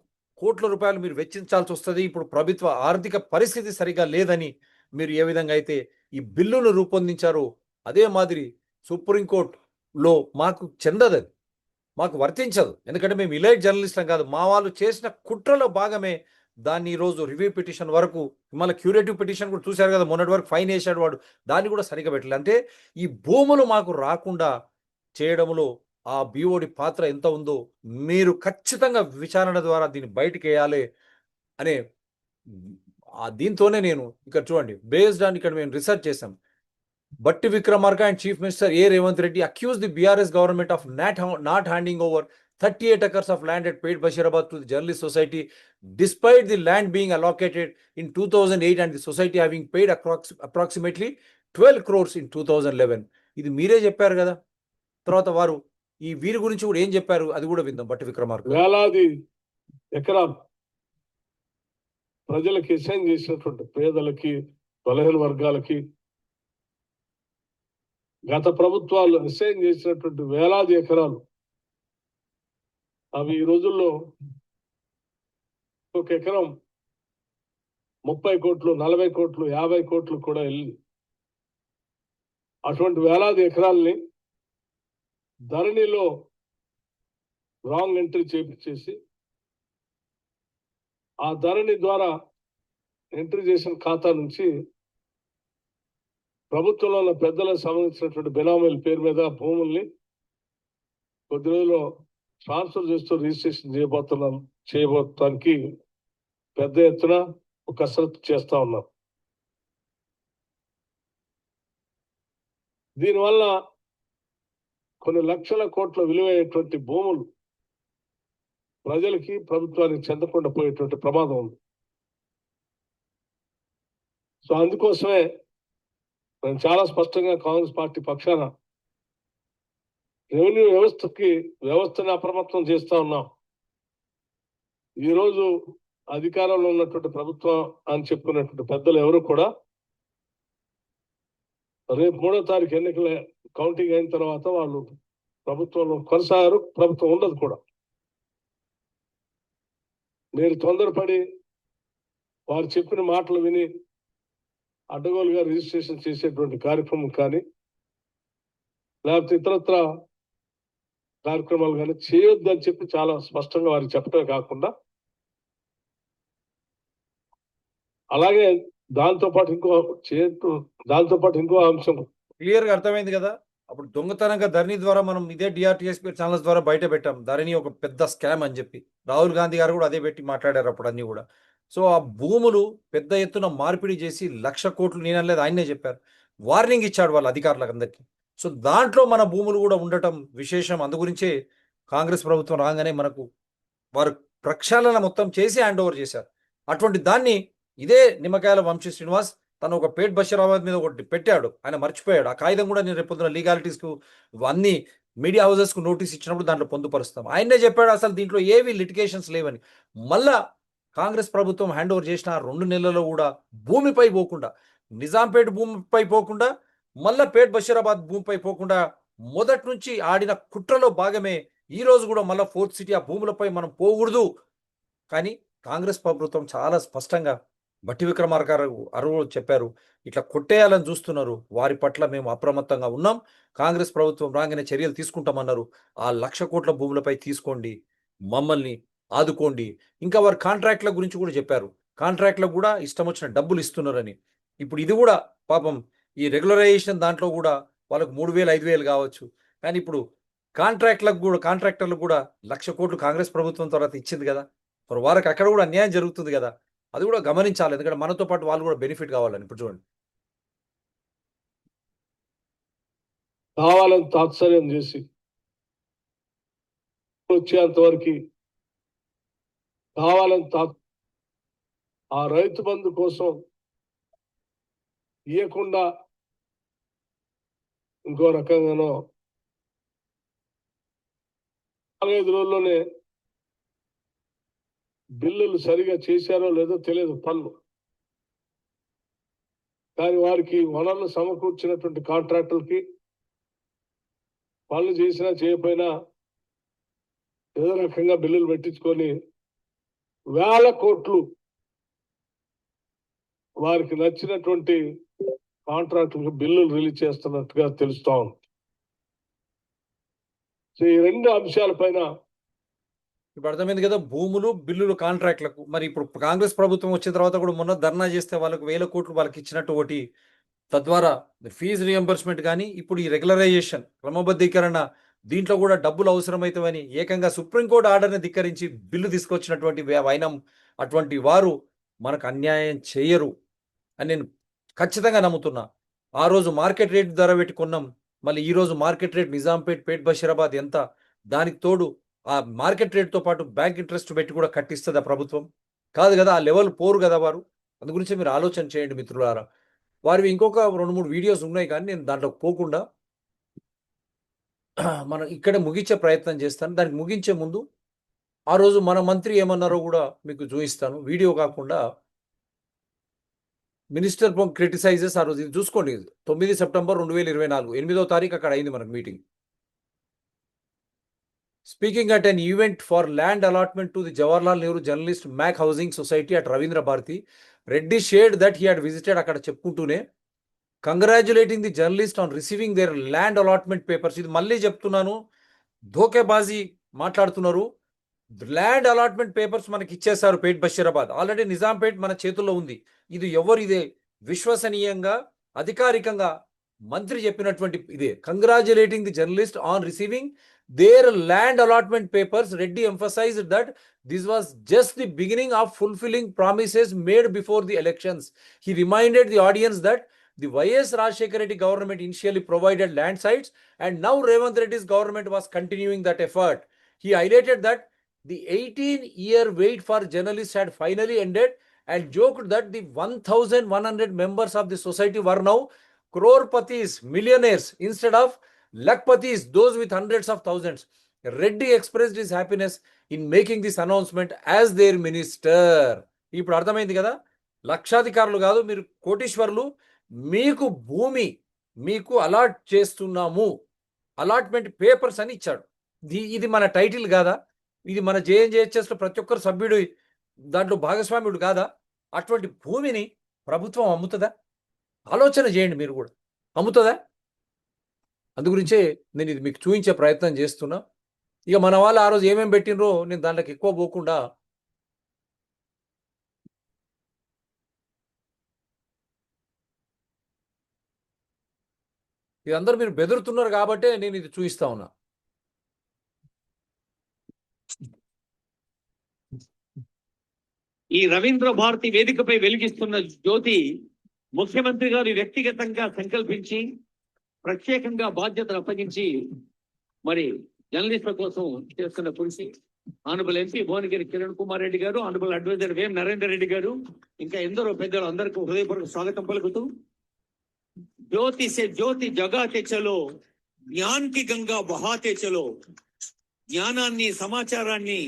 కోట్ల రూపాయలు మీరు వెచ్చించాల్సి వస్తుంది. ఇప్పుడు ప్రభుత్వ ఆర్థిక పరిస్థితి సరిగా లేదని మీరు ఏ విధంగా అయితే ఈ బిల్లును రూపొందించారో అదే మాదిరి సుప్రీంకోర్టులో మాకు చెందదు, మాకు వర్తించదు. ఎందుకంటే మేము ఇలైట్ జర్నలిస్టులం కాదు. మా వాళ్ళు చేసిన కుట్రలో భాగమే దాన్ని ఈరోజు రివ్యూ పిటిషన్ వరకు, మళ్ళీ క్యూరేటివ్ పిటిషన్ కూడా చూశారు కదా, మొన్నటి వరకు ఫైన్ వేసాడు వాడు, దాన్ని కూడా సరిగా పెట్టలేదు. అంటే ఈ భూములు మాకు రాకుండా చేయడంలో ఆ బీఓడి పాత్ర ఎంత ఉందో మీరు ఖచ్చితంగా విచారణ ద్వారా దీన్ని బయటికి వేయాలి అనే దీంతోనే నేను ఇక్కడ చూడండి, బేస్డ్ ఆన్ ఇక్కడ మేము రీసెర్చ్ చేసాం. Bhatti Vikramarka and Chief Minister A. Revanth Reddy accused the BRS government of not handing over 38 acres of land at Pet Bashirabad to the Journalist Society, despite the land being allocated in 2008 and the society having paid approximately 12 crores in 2011. ఇది మీరే చెప్పారు కదా. తర్వాత వారు ఈ వీరి గురించి కూడా ఏం చెప్పారు అది కూడా విందాం. బట్టి విక్రమార్క వేలాది ఎకరాలు ప్రజలకి అసైన్ చేసినటువంటి పేదలకి, బలహీన వర్గాలకి గత ప్రభుత్వాలు అసైన్ చేసినటువంటి వేలాది ఎకరాలు అవి ఈ రోజుల్లో ఒక ఎకరం 30 కోట్లు, 40 కోట్లు, 50 కోట్లు కూడా వెళ్ళింది. అటువంటి వేలాది ఎకరాలని ధరణిలో రాంగ్ ఎంట్రీ చేపించేసి ఆ ధరణి ద్వారా ఎంట్రీ చేసిన ఖాతా నుంచి ప్రభుత్వంలో ఉన్న పెద్దలకు సంబంధించినటువంటి బినామీల పేరు మీద భూముల్ని కొద్ది రోజుల్లో ట్రాన్స్ఫర్ చేస్తూ రిజిస్ట్రేషన్ చేయబోతానికి పెద్ద ఎత్తున ఒక కసరత్తు చేస్తా ఉన్నాం. దీనివల్ల కొన్ని లక్షల కోట్ల విలువైనటువంటి భూములు ప్రజలకి, ప్రభుత్వానికి చెందకుండా పోయేటువంటి ప్రమాదం ఉంది. సో అందుకోసమే మేము చాలా స్పష్టంగా కాంగ్రెస్ పార్టీ పక్షాన రెవెన్యూ వ్యవస్థని అప్రమత్తం చేస్తా ఉన్నాం. ఈరోజు అధికారంలో ఉన్నటువంటి ప్రభుత్వం అని చెప్పుకున్నటువంటి పెద్దలు ఎవరు కూడా రేపు 3వ తారీఖు ఎన్నికల కౌంటింగ్ అయిన తర్వాత వాళ్ళు ప్రభుత్వంలో కొనసాగారు, ప్రభుత్వం ఉండదు కూడా. మీరు తొందరపడి వారు చెప్పిన మాటలు విని అడ్డగోలుగా రిజిస్ట్రేషన్ చేసేటువంటి కార్యక్రమం కానీ లేకపోతే ఇతరత్ర కార్యక్రమాలు కానీ చేయొద్దని చెప్పి చాలా స్పష్టంగా వారికి చెప్పడమే కాకుండా అలాగే దాంతోపాటు ఇంకో అంశం క్లియర్ గా అర్థమైంది కదా. అప్పుడు దొంగతనంగా ధరణి ద్వారా మనం ఇదే డిఆర్టీఎస్పీ ఛానల్స్ ద్వారా బయట పెట్టాం ధరణి ఒక పెద్ద స్కామ్ అని చెప్పి. రాహుల్ గాంధీ గారు కూడా అదే పెట్టి మాట్లాడారు అప్పుడు అన్ని కూడా. సో ఆ భూములు పెద్ద ఎత్తున మార్పిడి చేసి 1,00,000 కోట్లు నేనలేదు ఆయనే చెప్పారు. వార్నింగ్ ఇచ్చాడు వాళ్ళ అధికారులకు అందరికీ. సో దాంట్లో మన భూములు కూడా ఉండటం విశేషం. అందు గురించే కాంగ్రెస్ ప్రభుత్వం రాగానే మనకు వారు ప్రక్షాళన మొత్తం చేసి హ్యాండ్ ఓవర్ చేశారు. అటువంటి దాన్ని ఇదే నిమ్మకాయల వంశీ శ్రీనివాస్ తను ఒక పేట్ బషీరాబాద్ మీద ఒకటి పెట్టాడు, ఆయన మర్చిపోయాడు. ఆ కాగితం కూడా నేను రేపు పొద్దున లీగాలిటీస్కు అన్ని మీడియా హౌసెస్కు నోటీస్ ఇచ్చినప్పుడు దాంట్లో పొందుపరుస్తాం. ఆయనే చెప్పాడు అసలు దీంట్లో ఏవి లిటిగేషన్స్ లేవని. మళ్ళా కాంగ్రెస్ ప్రభుత్వం హ్యాండ్ ఓవర్ చేసిన 2 నెలల్లో కూడా భూమిపై పోకుండా, నిజాంపేట భూమిపై పోకుండా, మళ్ళా పేట్ బషీరాబాద్ భూమిపై పోకుండా మొదటి నుంచి ఆడిన కుట్రలో భాగమే ఈ రోజు కూడా మళ్ళీ 4th సిటీ ఆ భూములపై మనం పోకూడదు. కానీ కాంగ్రెస్ ప్రభుత్వం చాలా స్పష్టంగా బట్టి విక్రమార్క గారు చెప్పారు, ఇట్లా కొట్టేయాలని చూస్తున్నారు, వారి పట్ల మేము అప్రమత్తంగా ఉన్నాం, కాంగ్రెస్ ప్రభుత్వం రాగానే చర్యలు తీసుకుంటామన్నారు. ఆ 1,00,000 కోట్ల భూములపై తీసుకోండి, మమ్మల్ని ఆదుకోండి. ఇంకా వారు కాంట్రాక్ట్ల గురించి కూడా చెప్పారు, కాంట్రాక్ట్లకు కూడా ఇష్టం వచ్చిన డబ్బులు ఇస్తున్నారని. ఇప్పుడు ఇది కూడా పాపం ఈ రెగ్యులరైజేషన్ దాంట్లో కూడా వాళ్ళకు 3,000 5,000 కావచ్చు. కానీ ఇప్పుడు కాంట్రాక్టర్లకు కూడా 1,00,000 కోట్లు కాంగ్రెస్ ప్రభుత్వం తర్వాత ఇచ్చింది కదా. మరి వారికి అక్కడ కూడా అన్యాయం జరుగుతుంది కదా, అది కూడా గమనించాలి. ఎందుకంటే మనతో పాటు వాళ్ళు కూడా బెనిఫిట్ కావాలని. ఇప్పుడు చూడండి, కావాలని తాత్సర్యం చేసి వచ్చేంత వరకు కావాలని ఆ రైతు బంధు కోసం ఇవ్వకుండా ఇంకో రకంగానో 4-5 రోజుల్లోనే బిల్లులు సరిగా చేశారో లేదో తెలియదు పనులు. కానీ వారికి వనరులు సమకూర్చినటువంటి కాంట్రాక్టులకి పనులు చేసినా చేయకపోయినా ఏదో రకంగా బిల్లులు పెట్టించుకొని 1,000 కోట్లు వారికి నచ్చినటువంటి కాంట్రాక్టులకు బిల్లులు రిలీజ్ చేస్తున్నట్టుగా తెలుస్తా ఉంది. సో ఈ 2 అంశాలపైన ఇప్పుడు అర్థమైంది కదా, భూములు, బిల్లులు, కాంట్రాక్ట్లకు. మరి ఇప్పుడు కాంగ్రెస్ ప్రభుత్వం వచ్చిన తర్వాత కూడా మొన్న ధర్నా చేస్తే వాళ్ళకు 1,000 కోట్లు వాళ్ళకి ఇచ్చినట్టు ఒకటి, తద్వారా ఫీజు రియంబర్స్మెంట్ కానీ ఇప్పుడు ఈ రెగ్యులరైజేషన్ క్రమబద్ధీకరణ దీంట్లో కూడా డబ్బులు అవసరమవుతామని ఏకంగా సుప్రీంకోర్టు ఆర్డర్ని ధిక్కరించి బిల్లు తీసుకొచ్చినటువంటి వైనం. అటువంటి వారు మనకు అన్యాయం చేయరు అని నేను ఖచ్చితంగా నమ్ముతున్నా. ఆ రోజు మార్కెట్ రేట్ ధర పెట్టి కొన్నాం, మళ్ళీ ఈ రోజు మార్కెట్ రేట్ నిజాంపేట్, పేట్ బషీరాబాద్ ఎంత, దానికి తోడు ఆ మార్కెట్ రేట్తో పాటు బ్యాంక్ ఇంట్రెస్ట్ పెట్టి కూడా కట్టిస్తుంది ఆ ప్రభుత్వం కాదు కదా, ఆ లెవెల్ పోరు కదా వారు. అందు గురించి మీరు ఆలోచన చేయండి మిత్రులారా. వారివి ఇంకొక 2-3 వీడియోస్ ఉన్నాయి కానీ నేను దాంట్లో పోకుండా మనం ఇక్కడే ముగించే ప్రయత్నం చేస్తాను. దానికి ముగించే ముందు ఆ రోజు మన మంత్రి ఏమన్నారో కూడా మీకు చూపిస్తాను. వీడియో కాకుండా మినిస్టర్ క్రిటిసైజెస్ ఆ రోజు ఇది చూసుకోండి. 9 సెప్టెంబర్ 2024 8వ తారీఖు అక్కడ అయింది మనకు meeting. Speaking at an event for land allotment to the Jawaharlal Nehru Journalist Mac Housing Society at Ravindra Bharati, Reddy shared that he had visited అక్కడ చెప్పుకుంటూనే congratulating the journalist on receiving their land allotment papers. ఇది మళ్ళీ చెప్తున్నాను, ధోకేబాజీ మాట్లాడుతున్నారు. Land allotment papers మనకి ఇచ్చేశారు పేట్ Basheerabad. Already Nizampet మన చేతుల్లో ఉంది. ఇది ఇదే విశ్వసనీయంగా అధికారికంగా మంత్రి చెప్పినటువంటి ఇదే. Congratulating the journalist on receiving their land allotment papers. Reddy emphasized that this was just the beginning of fulfilling promises made before the elections. He reminded the audience that the YS Rajshekar Reddy government initially provided land sites and now Revanth Reddy's government was continuing that effort. He highlighted that the 18-year wait for journalists had finally ended and joked that the 1,100 members of the society were now crorepathies, millionaires, instead of lakpathis, those with hundreds of thousands. Reddy expressed his happiness in making this announcement as their minister. ఇప్పుడు అర్థమైంది కదా, లక్షాధికారులు కాదు మీరు, కోటీశ్వరులు. మీకు భూమి మీకు allot చేస్తున్నాము, అలాట్మెంట్ పేపర్స్ అని ఇచ్చాడు. ఇది మన టైటిల్ కాదా? ఇది మన జేఎన్జేహెచ్ఎస్లో ప్రతి ఒక్కరు సభ్యుడు దాంట్లో భాగస్వామ్యుడు కాదా? అటువంటి భూమిని ప్రభుత్వం అమ్ముతుందా? ఆలోచన చేయండి మీరు కూడా. అమ్ముతుందా? అందుగురించే నేను ఇది మీకు చూపించే ప్రయత్నం చేస్తున్నా. ఇక మన వాళ్ళు ఆ రోజు ఏమేమి పెట్టినరో నేను దాంట్లోకి ఎక్కువ పోకుండా ఇదందరూ మీరు బెదురుతున్నారు కాబట్టే నేను ఇది చూపిస్తా ఉన్నా. ఈ రవీంద్ర భారతి వేదికపై వెలిగిస్తున్న జ్యోతి ముఖ్యమంత్రి గారు వ్యక్తిగతంగా సంకల్పించి ప్రత్యేకంగా బాధ్యతలు అప్పగించి మరి జర్నలిస్టుల కోసం చేస్తున్న కృషి. ఆనబుల్ ఎంపీ భువనగిరి కిరణ్ కుమార్ రెడ్డి గారు, ఆనబుల్ అడ్వైజర్ వేం నరేందర్ రెడ్డి గారు, ఇంకా ఎందరో పెద్దలు అందరికీ హృదయపూర్వక స్వాగతం పలుకుతూ, జ్యోతి సే జ్యోతి జగాతే చలో, జ్ఞాన్ కి గంగా బహాతే చలో, జ్ఞానాన్ని సమాచారాన్ని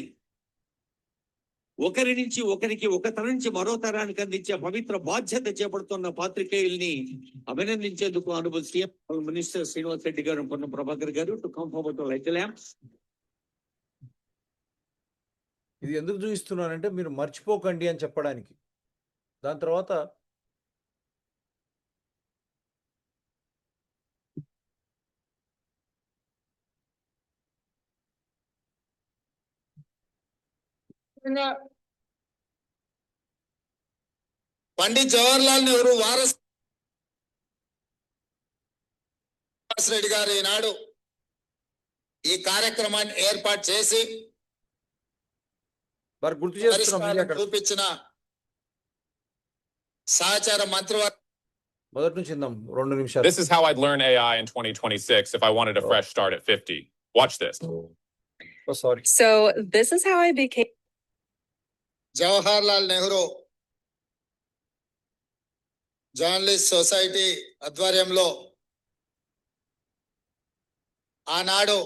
ఒకరి నుంచి ఒకరికి, ఒక తరం నుంచి మరో తరానికి అందించే పవిత్ర బాధ్యత చేపడుతున్న పాత్రికేయుల్ని అభినందించేందుకు honourable CM minister Srinivas Reddy garu, Ponnam Prabhakar garu to come forward to light the lamps. ఇది ఎందుకు చూపిస్తున్నానంటే మీరు మర్చిపోకండి అని చెప్పడానికి. దాని తర్వాత పండిత్ జవహర్లాల్ నెహ్రూ వారస్ రెడ్డి గారు ఈనాడు ఈ కార్యక్రమాన్ని ఏర్పాటు చేసి వారు గుర్తు చేస్తున్నాం. చూపించిన సహచార మంత్రివర్గ మొదటి నుంచి 2 నిమిషాలు. This is how I'd learn AI in 2026 if I wanted a fresh start at 50. Watch this. Oh, sorry. So this is how I became. Jawaharlal Nehru journalist society ఆధ్వర్యంలో ఆనాడు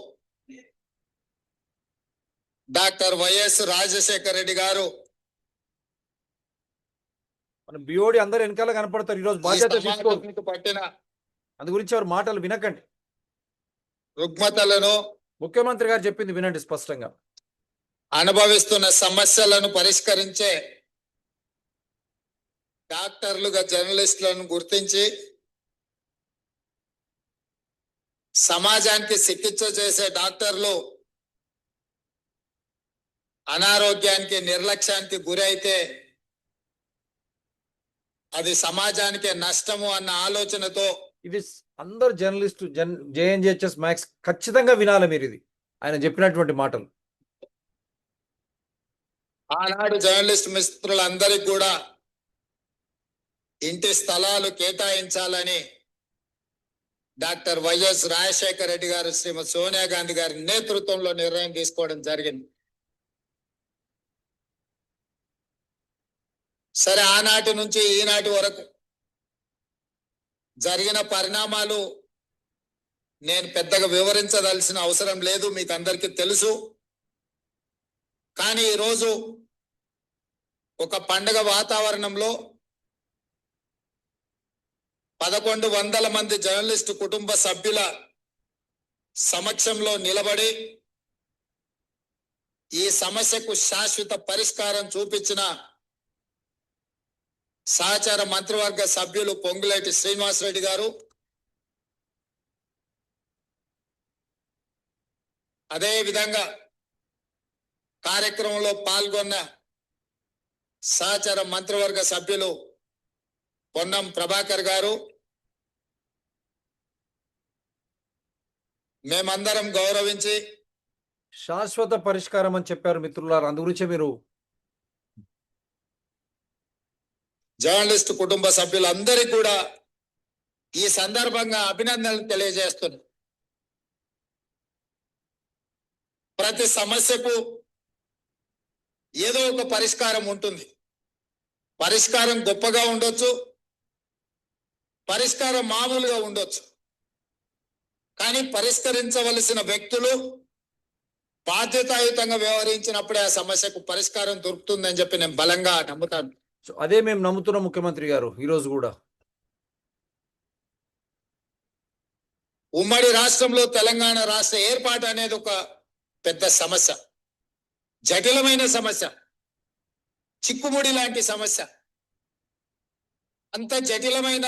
డాక్టర్ వైఎస్ రాజశేఖర రెడ్డి గారు మన బిఓడి అందరు వెనకాల కనపడతారు. ఈరోజు బాధ్యత తీసుకోవాలి. పట్టిన అందు గురించి వారి మాటలు వినకండి. రుగ్మతలను ముఖ్యమంత్రి గారు చెప్పింది వినండి స్పష్టంగా. అనుభవిస్తున్న సమస్యలను పరిష్కరించే డాక్టర్లుగా జర్నలిస్టులను గుర్తించి సమాజానికి చికిత్స చేసే డాక్టర్లు అనారోగ్యానికి, నిర్లక్ష్యానికి గురైతే అది సమాజానికి నష్టము అన్న ఆలోచనతో ఇది అందరు జర్నలిస్టు జేఎన్జేహెచ్ఎస్ మ్యాక్స్ ఖచ్చితంగా వినాలి మీరు ఇది ఆయన చెప్పినటువంటి మాటలు. ఆనాడు జర్నలిస్ట్ మిత్రులందరికీ కూడా ఇంటి స్థలాలు కేటాయించాలని డాక్టర్ వైఎస్ రాజశేఖర రెడ్డి గారు, శ్రీమతి సోనియా గాంధీ గారి నేతృత్వంలో నిర్ణయం తీసుకోవడం జరిగింది. సరే, ఆనాటి నుంచి ఈనాటి వరకు జరిగిన పరిణామాలు నేను పెద్దగా వివరించదలసిన అవసరం లేదు, మీకు అందరికీ తెలుసు. కానీ ఈరోజు ఒక పండగ వాతావరణంలో 1100 మంది జర్నలిస్టు కుటుంబ సభ్యుల సమక్షంలో నిలబడి ఈ సమస్యకు శాశ్వత పరిష్కారం చూపించిన సహచార మంత్రివర్గ సభ్యులు పొంగులేటి శ్రీనివాసరెడ్డి గారు, అదే విధంగా కార్యక్రమంలో పాల్గొన్న సహచార మంత్రివర్గ సభ్యులు పొన్నం ప్రభాకర్ గారు, మేమందరం గౌరవించి శాశ్వత పరిష్కారం అని చెప్పారు మిత్రులారా. అందు గురించే మీరు జర్నలిస్టు కుటుంబ సభ్యులందరికీ కూడా ఈ సందర్భంగా అభినందనలు తెలియజేస్తున్నారు. ప్రతి సమస్యకు ఏదో ఒక పరిష్కారం ఉంటుంది. పరిష్కారం గొప్పగా ఉండొచ్చు, పరిష్కారం మామూలుగా ఉండొచ్చు. కానీ పరిష్కరించవలసిన వ్యక్తులు బాధ్యతాయుతంగా వ్యవహరించినప్పుడే ఆ సమస్యకు పరిష్కారం దొరుకుతుందని చెప్పి నేను బలంగా నమ్ముతాను. సో అదే మేము నమ్ముతున్నాం ముఖ్యమంత్రి గారు. ఈరోజు కూడా ఉమ్మడి రాష్ట్రంలో తెలంగాణ రాష్ట్ర ఏర్పాటు అనేది ఒక పెద్ద సమస్య, జటిలమైన సమస్య, చిక్కుముడి లాంటి సమస్య. అంత జటిలమైన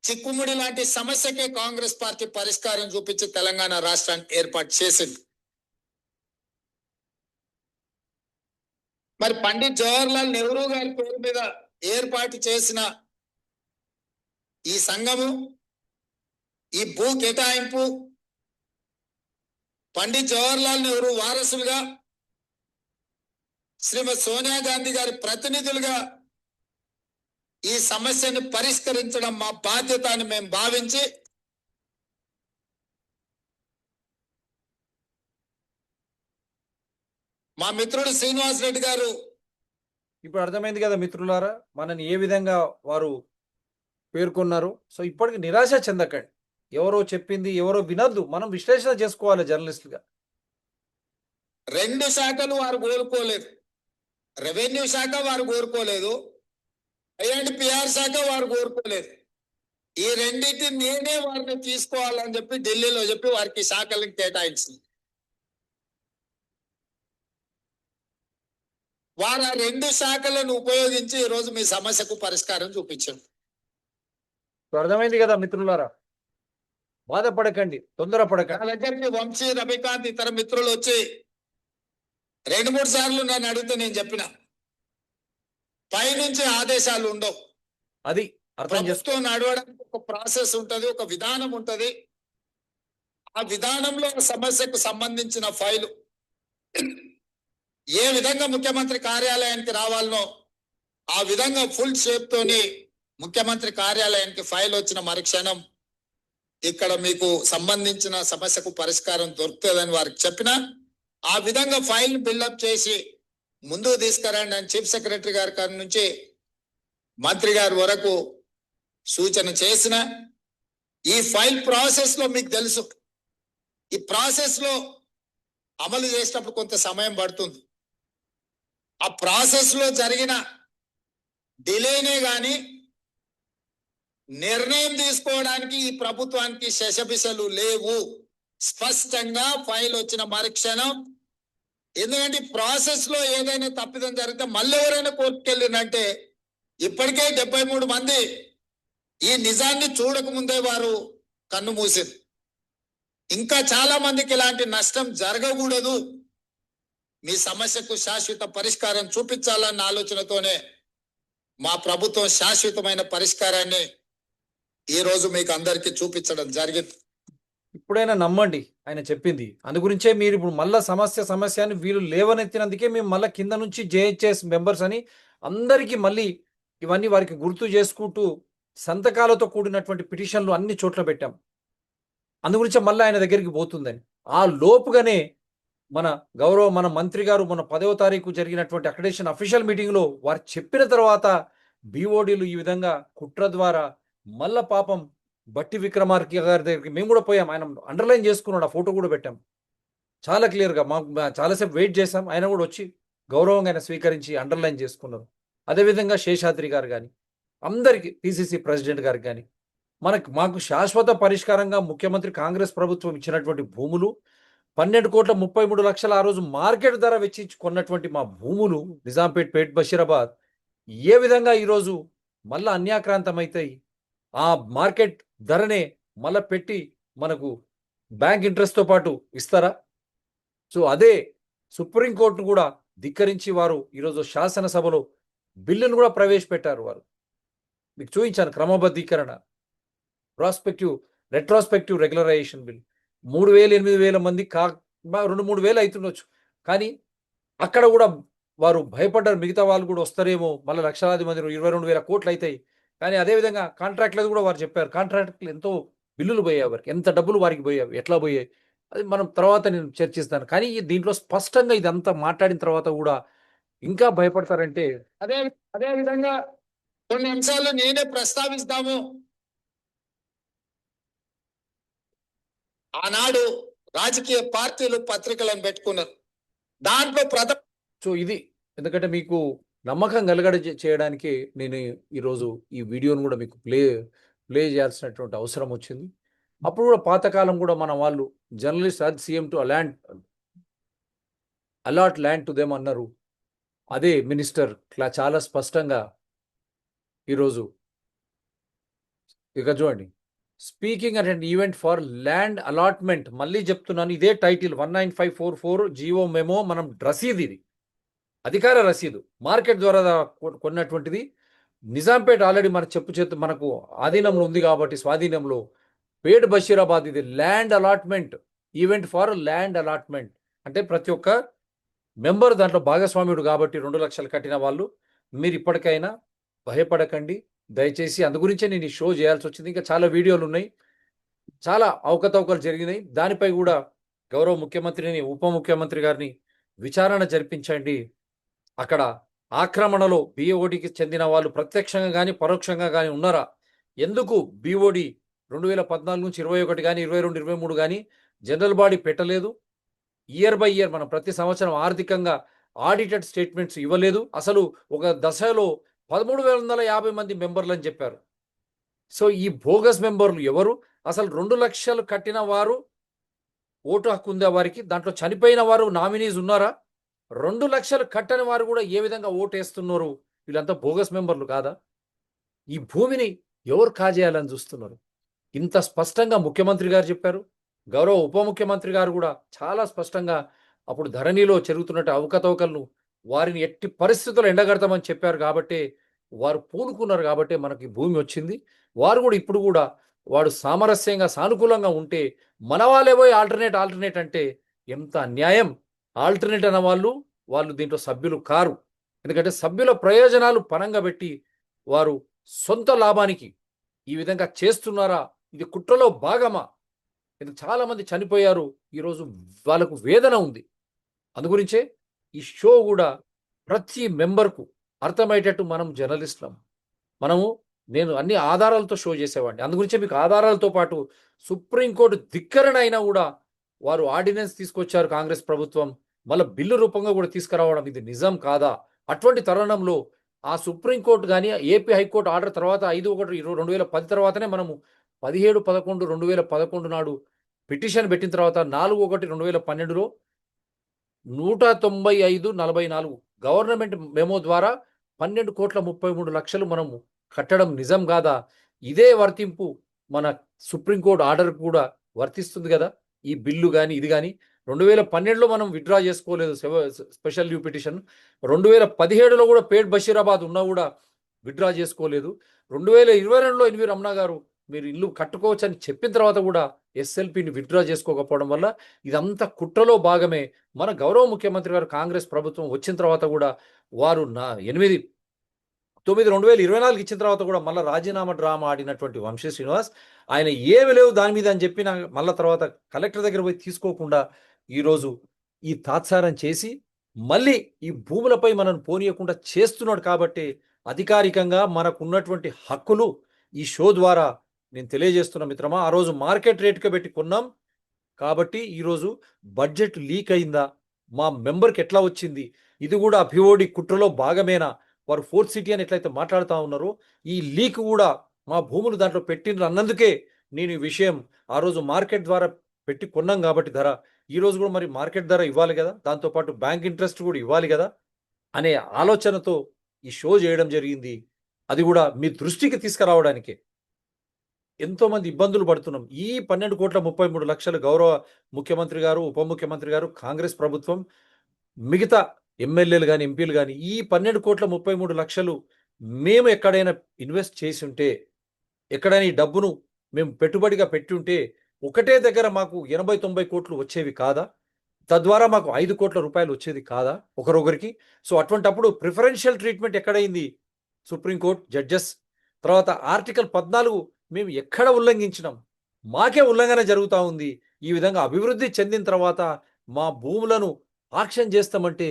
చిక్కుముడి లాంటి సమస్యకే కాంగ్రెస్ పార్టీ పరిష్కారం చూపించి తెలంగాణ రాష్ట్రాన్ని ఏర్పాటు చేసింది. మరి పండిత్ జవహర్లాల్ నెహ్రూ గారి పేరు మీద ఏర్పాటు చేసిన ఈ సంఘము, ఈ భూ కేటాయింపు పండిత్ జవహర్లాల్ నెహ్రూ వారసులుగా, శ్రీమతి సోనియా గాంధీ గారి ప్రతినిధులుగా ఈ సమస్యను పరిష్కరించడం మా బాధ్యత అని మేము భావించి మా మిత్రుడు శ్రీనివాస్ రెడ్డి గారు ఇప్పుడు అర్థమైంది కదా మిత్రులారా, మనని ఏ విధంగా వారు పేర్కొన్నారు. సో ఇప్పటికి నిరాశ చెందకండి. ఎవరో చెప్పింది ఎవరో వినద్దు, మనం విశ్లేషణ చేసుకోవాలి జర్నలిస్టులుగా. 2 శాఖలు వారు కోరుకోలేదు. రెవెన్యూ శాఖ వారు కోరుకోలేదు, ఐఎండ్పిఆర్ శాఖ వారు కోరుకోలేదు. ఈ రెండింటిని నేనే వారిని తీసుకోవాలని చెప్పి ఢిల్లీలో చెప్పి వారికి శాఖలకు కేటాయించింది. వారు ఆ 2 శాఖలను ఉపయోగించి ఈరోజు మీ సమస్యకు పరిష్కారం చూపించారు. ఇప్పుడు అర్థమైంది కదా మిత్రులారా, బాధపడకండి, తొందరపడకండి. నా దగ్గరికి వంశీ, రవికాంత్ ఇతర మిత్రులు వచ్చి 2-3 సార్లు నన్ను అడిగితే నేను చెప్పిన పైనుంచి ఆదేశాలు ఉండవు. అది అర్థం చేసుకో. ప్రభుత్వం నడవడానికి ఒక ప్రాసెస్ ఉంటది, ఒక విధానం ఉంటది. ఆ విధానంలో సమస్యకు సంబంధించిన ఫైలు ఏ విధంగా ముఖ్యమంత్రి కార్యాలయానికి రావాలనో ఆ విధంగా ఫుల్ షేప్ తోని ముఖ్యమంత్రి కార్యాలయానికి ఫైల్ వచ్చిన మరుక్షణం ఇక్కడ మీకు సంబంధించిన సమస్యకు పరిష్కారం దొరుకుతుందని వారికి చెప్పిన ఆ విధంగా ఫైల్ బిల్డప్ చేసి ముందుకు తీసుకురండి అని చీఫ్ సెక్రటరీ గారి కాడి నుంచి మంత్రి గారి వరకు సూచన చేసిన ఈ ఫైల్ ప్రాసెస్ లో మీకు తెలుసు, ఈ ప్రాసెస్ లో అమలు చేసేటప్పుడు కొంత సమయం పడుతుంది. ఆ ప్రాసెస్ లో జరిగిన డిలేనే గాని నిర్ణయం తీసుకోవడానికి ఈ ప్రభుత్వానికి శశబిశలు లేవు. స్పష్టంగా ఫైల్ వచ్చిన మరుక్షణం, ఎందుకంటే ప్రాసెస్ లో ఏదైనా తప్పిదం జరిగితే మళ్ళీ ఎవరైనా కోర్టుకు వెళ్ళినంటే ఇప్పటికే 73 మంది ఈ నిజాన్ని చూడకముందే వారు కన్ను మూసారు. ఇంకా చాలా మందికి ఇలాంటి నష్టం జరగకూడదు, మీ సమస్యకు శాశ్వత పరిష్కారం చూపించాలన్న ఆలోచనతోనే మా ప్రభుత్వం శాశ్వతమైన పరిష్కారాన్ని ఈ రోజు మీకు అందరికీ చూపించడం జరిగింది. ఇప్పుడైనా నమ్మండి ఆయన చెప్పింది. అందు గురించే మీరు ఇప్పుడు మళ్ళా సమస్య అని వీళ్ళు లేవనెత్తినందుకే మేము మళ్ళీ కింద నుంచి జేహెచ్ఎస్ మెంబర్స్ అని అందరికీ మళ్ళీ ఇవన్నీ వారికి గుర్తు చేసుకుంటూ సంతకాలతో కూడినటువంటి పిటిషన్లు అన్ని చోట్ల పెట్టాం. అందుగురించి మళ్ళీ ఆయన దగ్గరికి పోతుందని. ఆ లోపుగానే మన మంత్రి గారు మొన్న 10వ తారీఖు జరిగినటువంటి అక్రిడిటేషన్ అఫీషియల్ మీటింగ్లో వారు చెప్పిన తర్వాత బీఓడీలు ఈ విధంగా కుట్ర ద్వారా మళ్ళా పాపం బట్టి విక్రమార్క గారి దగ్గరికి మేము కూడా పోయాం. ఆయన అండర్లైన్ చేసుకున్నాడు, ఆ ఫోటో కూడా పెట్టాం చాలా క్లియర్గా. మాకు చాలాసేపు వెయిట్ చేసాం, ఆయన కూడా వచ్చి గౌరవంగా ఆయన స్వీకరించి అండర్లైన్ చేసుకున్నారు. అదేవిధంగా శేషాద్రి గారు కానీ, అందరికీ పిసిసి ప్రెసిడెంట్ గారికి కానీ, మాకు శాశ్వత పరిష్కారంగా ముఖ్యమంత్రి కాంగ్రెస్ ప్రభుత్వం ఇచ్చినటువంటి భూములు 12,33,00,000 ఆ రోజు మార్కెట్ ధర వెచ్చించి కొన్నటువంటి మా భూములు నిజాంపేట్, పేట్ బషీరాబాద్ ఏ విధంగా ఈరోజు మళ్ళా అన్యాక్రాంతమైతాయి? ఆ మార్కెట్ ధరనే మళ్ళా పెట్టి మనకు బ్యాంక్ ఇంట్రెస్ట్తో పాటు ఇస్తారా? సో అదే సుప్రీంకోర్టు కూడా ధిక్కరించి వారు ఈరోజు శాసనసభలో బిల్లును కూడా ప్రవేశపెట్టారు. వారు మీకు చూపించాను, క్రమబద్ధీకరణ రెట్రాస్పెక్టివ్ రెగ్యులరైజేషన్ బిల్ 3,000 8,000 మంది 2-3 వేలు అవుతుండొచ్చు. కానీ అక్కడ కూడా వారు భయపడ్డారు, మిగతా వాళ్ళు కూడా వస్తారేమో, మళ్ళీ లక్షలాది మంది 22,000 కోట్లు అవుతాయి. కానీ అదేవిధంగా కాంట్రాక్ట్లది కూడా వారు చెప్పారు, కాంట్రాక్ట్లు ఎంతో బిల్లులు పోయాయి, వారికి ఎంత డబ్బులు వారికి పోయాయి, ఎట్లా పోయాయి అది మనం తర్వాత నేను చర్చిస్తాను. కానీ దీంట్లో స్పష్టంగా ఇదంతా మాట్లాడిన తర్వాత కూడా ఇంకా భయపడతారంటే అదే విధంగా కొన్ని అంశాలు నేనే ప్రస్తావిస్తాము. ఆనాడు రాజకీయ పార్టీలు పత్రికలను పెట్టుకున్నారు. దాంట్లో సో ఇది ఎందుకంటే మీకు నమ్మకం చేయడానికి నేను ఈరోజు ఈ వీడియోను కూడా మీకు ప్లే చేయాల్సినటువంటి అవసరం వచ్చింది. అప్పుడు కూడా పాతకాలం కూడా మన వాళ్ళు జర్నలిస్ట్ అది CM to allot land to them అన్నారు. అదే మినిస్టర్ చాలా స్పష్టంగా ఈరోజు ఇక చూడండి, speaking at and event for land allotment, మళ్ళీ చెప్తున్నాను ఇదే టైటిల్ 19544 జియో మెమో, మనం రసీదు, ఇది అధికార రసీదు, మార్కెట్ ద్వారా కొన్నటువంటిది. నిజాంపేట్ ఆల్రెడీ మనకు ఆధీనంలో ఉంది కాబట్టి స్వాధీనంలో. పేట్ బషీరాబాద్ ఇది land allotment, event for land allotment అంటే ప్రతి ఒక్క మెంబర్ దాంట్లో భాగస్వామ్యుడు కాబట్టి 2 లక్షలు కట్టిన వాళ్ళు. మీరు ఇప్పటికైనా భయపడకండి దయచేసి. అందు గురించే నేను ఈ షో చేయాల్సి వచ్చింది. ఇంకా చాలా వీడియోలు ఉన్నాయి, చాలా అవకతవకలు జరిగినాయి. దానిపై కూడా గౌరవ ముఖ్యమంత్రిని, ఉప ముఖ్యమంత్రి గారిని విచారణ జరిపించండి. అక్కడ ఆక్రమణలో బీఓడికి చెందిన వాళ్ళు ప్రత్యక్షంగా కానీ పరోక్షంగా కానీ ఉన్నారా? ఎందుకు బీఓడి 2014 నుంచి 21 కానీ 22, 23 కానీ జనరల్ బాడీ పెట్టలేదు? ఇయర్ బై ఇయర్ మనం ప్రతి సంవత్సరం ఆర్థికంగా ఆడిటెడ్ స్టేట్మెంట్స్ ఇవ్వలేదు. అసలు ఒక దశలో 13,150 మంది మెంబర్లు అని చెప్పారు. సో ఈ బోగస్ మెంబర్లు ఎవరు? అసలు 2 లక్షలు కట్టిన వారు ఓటు హక్కు ఉందా వారికి? దాంట్లో చనిపోయిన వారు నామినీస్ ఉన్నారా? 2 లక్షలు కట్టని వారు కూడా ఏ విధంగా ఓటేస్తున్నారు? వీళ్ళంతా బోగస్ మెంబర్లు కాదా? ఈ భూమిని ఎవరు కాజేయాలని చూస్తున్నారు? ఇంత స్పష్టంగా ముఖ్యమంత్రి గారు చెప్పారు. గౌరవ ఉప ముఖ్యమంత్రి గారు కూడా చాలా స్పష్టంగా అప్పుడు ధరణిలో జరుగుతున్నట్టు అవకతవకలను వారిని ఎట్టి పరిస్థితుల్లో ఎండగడతామని చెప్పారు. కాబట్టి వారు పూనుకున్నారు కాబట్టి మనకి భూమి వచ్చింది. వారు కూడా ఇప్పుడు కూడా వాడు సామరస్యంగా సానుకూలంగా ఉంటే మన వాళ్ళే పోయి ఆల్టర్నేట్ అంటే ఎంత అన్యాయం. ఆల్టర్నేట్ అన్న వాళ్ళు దీంట్లో సభ్యులు కారు. ఎందుకంటే సభ్యుల ప్రయోజనాలు పనంగా పెట్టి వారు సొంత లాభానికి ఈ విధంగా చేస్తున్నారా? ఇది కుట్రలో భాగమా? ఎందుకు చాలా మంది చనిపోయారు, ఈరోజు వాళ్ళకు వేదన ఉంది. అందుగురించే ఈ షో కూడా ప్రతి మెంబర్కు అర్థమయ్యేటట్టు మనం జర్నలిస్టులం, నేను అన్ని ఆధారాలతో షో చేసేవాడిని. అందుగురించే మీకు ఆధారాలతో పాటు సుప్రీంకోర్టు ధిక్కరణ అయినా కూడా వారు ఆర్డినెన్స్ తీసుకొచ్చారు కాంగ్రెస్ ప్రభుత్వం, మళ్ళీ బిల్లు రూపంగా కూడా తీసుకురావడం ఇది నిజం కాదా? అటువంటి తరుణంలో ఆ సుప్రీంకోర్టు కానీ ఏపీ హైకోర్టు ఆర్డర్ తర్వాత 5/1/2010 తర్వాతనే మనము 17/11/2011 నాడు పిటిషన్ పెట్టిన తర్వాత 4/1/2012లో 195/44 గవర్నమెంట్ మెమో ద్వారా 12,33,00,000 మనము కట్టడం నిజం కాదా? ఇదే వర్తింపు మన సుప్రీంకోర్టు ఆర్డర్ కూడా వర్తిస్తుంది కదా. ఈ బిల్లు కానీ ఇది కానీ 2012లో మనం విత్డ్రా చేసుకోలేదు స్పెషల్ లీవ్ పిటిషన్. 2017లో కూడా పేట్ బషీరాబాద్ ఉన్నా కూడా విత్డ్రా చేసుకోలేదు. 2022లో ఎన్వి రమణ గారు మీరు ఇల్లు కట్టుకోవచ్చు అని చెప్పిన తర్వాత కూడా ఎస్ఎల్పిని విత్డ్రా చేసుకోకపోవడం వల్ల ఇదంతా కుట్రలో భాగమే. మన గౌరవ ముఖ్యమంత్రి గారు కాంగ్రెస్ ప్రభుత్వం వచ్చిన తర్వాత కూడా వారు 2024 ఇచ్చిన తర్వాత కూడా మళ్ళీ రాజీనామా డ్రామా ఆడినటువంటి వంశీ శ్రీనివాస్ ఆయన ఏమి లేవు దాని మీద అని చెప్పి మళ్ళీ తర్వాత కలెక్టర్ దగ్గర పోయి తీసుకోకుండా ఈరోజు ఈ తాత్సారం చేసి మళ్ళీ ఈ భూములపై మనం పోనీయకుండా చేస్తున్నాడు. కాబట్టి అధికారికంగా మనకు ఉన్నటువంటి హక్కులు ఈ షో ద్వారా నేను తెలియజేస్తున్నా మిత్రమా. ఆ రోజు మార్కెట్ రేట్గా పెట్టి కొన్నాం కాబట్టి ఈరోజు బడ్జెట్ లీక్ అయిందా, మా మెంబర్కి ఎట్లా వచ్చింది, ఇది కూడా అభివోడి కుట్రలో భాగమేనా, వారు ఫోర్త్ సిటీ అని ఎట్లయితే మాట్లాడుతూ ఉన్నారో ఈ లీక్ కూడా మా భూములు దాంట్లో పెట్టిండ్రు అన్నందుకే నేను ఈ విషయం ఆ రోజు మార్కెట్ ద్వారా పెట్టి కొన్నాం కాబట్టి ధర ఈ రోజు కూడా మరి మార్కెట్ ధర ఇవ్వాలి కదా, దాంతోపాటు బ్యాంక్ ఇంట్రెస్ట్ కూడా ఇవ్వాలి కదా అనే ఆలోచనతో ఈ షో చేయడం జరిగింది. అది కూడా మీ దృష్టికి తీసుకురావడానికే. ఎంతోమంది ఇబ్బందులు పడుతున్నాం. ఈ 12,33,00,000 గౌరవ ముఖ్యమంత్రి గారు, ఉప ముఖ్యమంత్రి గారు, కాంగ్రెస్ ప్రభుత్వం, మిగతా ఎమ్మెల్యేలు కానీ ఎంపీలు కానీ ఈ 12,33,00,000 మేము ఎక్కడైనా ఇన్వెస్ట్ చేసి ఉంటే, ఎక్కడైనా ఈ డబ్బును మేము పెట్టుబడిగా పెట్టి ఉంటే ఒకటే దగ్గర మాకు 80-90 కోట్లు వచ్చేవి కాదా? తద్వారా మాకు 5 కోట్ల రూపాయలు వచ్చేది కాదా ఒకరొకరికి? సో అటువంటప్పుడు ప్రిఫరెన్షియల్ ట్రీట్మెంట్ ఎక్కడైంది? సుప్రీంకోర్టు జడ్జెస్ తర్వాత ఆర్టికల్ 14 మేము ఎక్కడ ఉల్లంఘించినాం? మాకే ఉల్లంఘన జరుగుతూ ఉంది. ఈ విధంగా అభివృద్ధి చెందిన తర్వాత మా భూములను ఆక్షన్ చేస్తామంటే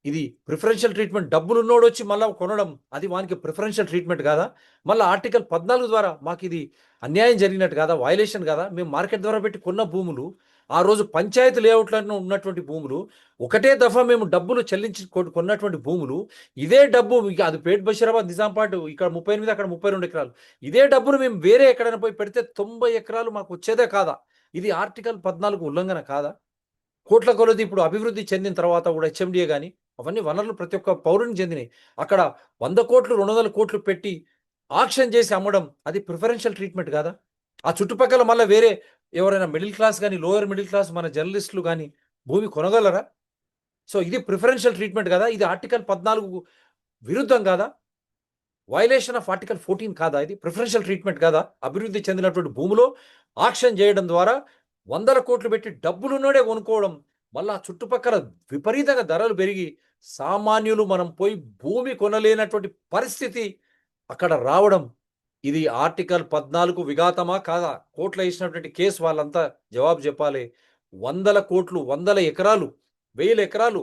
ఇది ప్రిఫరెన్షియల్ ట్రీట్మెంట్. డబ్బులు ఉన్నోడు వచ్చి మళ్ళీ కొనడం అది వానికి ప్రిఫరెన్షియల్ ట్రీట్మెంట్ కాదా? మళ్ళీ ఆర్టికల్ 14 ద్వారా మాకు ఇది అన్యాయం జరిగినట్టు కాదా, వయలేషన్ కాదా? మేము మార్కెట్ ద్వారా పెట్టి కొన్న భూములు, ఆ రోజు పంచాయతీ లేఅవుట్లను ఉన్నటువంటి భూములు, ఒకటే దఫా మేము డబ్బులు చెల్లించి కొన్నటువంటి భూములు, ఇదే డబ్బు అది పేట్ బషీరాబాద్ నిజాంపాట్ ఇక్కడ 38 అక్కడ 32 ఎకరాలు, ఇదే డబ్బును మేము వేరే ఎక్కడైనా పోయి పెడితే 90 ఎకరాలు మాకు వచ్చేదే కాదా? ఇది ఆర్టికల్ 14 ఉల్లంఘన కాదా? కోట్ల కొలది ఇప్పుడు అభివృద్ధి చెందిన తర్వాత కూడా హెచ్ఎండిఏ కానీ అవన్నీ వనరులు ప్రతి ఒక్క పౌరుని చెందినాయి. అక్కడ 100 కోట్లు 200 కోట్లు పెట్టి ఆక్షన్ చేసి అమ్మడం అది ప్రిఫరెన్షియల్ ట్రీట్మెంట్ కాదా? ఆ చుట్టుపక్కల మళ్ళీ వేరే ఎవరైనా మిడిల్ క్లాస్ కానీ లోయర్ మిడిల్ క్లాస్ మన జర్నలిస్టులు కానీ భూమి కొనగలరా? సో ఇది ప్రిఫరెన్షియల్ ట్రీట్మెంట్ కదా? ఇది ఆర్టికల్ 14 విరుద్ధం కాదా? వయలేషన్ ఆఫ్ ఆర్టికల్ 14 కాదా? ఇది ప్రిఫరెన్షియల్ ట్రీట్మెంట్ కాదా? అభివృద్ధి చెందినటువంటి భూమిలో ఆక్షన్ చేయడం ద్వారా 100 కోట్లు పెట్టి డబ్బులున్నోడే కొనుక్కోవడం, మళ్ళా చుట్టుపక్కల విపరీతంగా ధరలు పెరిగి సామాన్యులు మనం పోయి భూమి కొనలేనటువంటి పరిస్థితి అక్కడ రావడం, ఇది ఆర్టికల్ 14 విఘాతమా కాదా? కోర్టులో ఇచ్చినటువంటి కేసు వాళ్ళంతా జవాబు చెప్పాలి. 100 కోట్లు 100 ఎకరాలు 1000 ఎకరాలు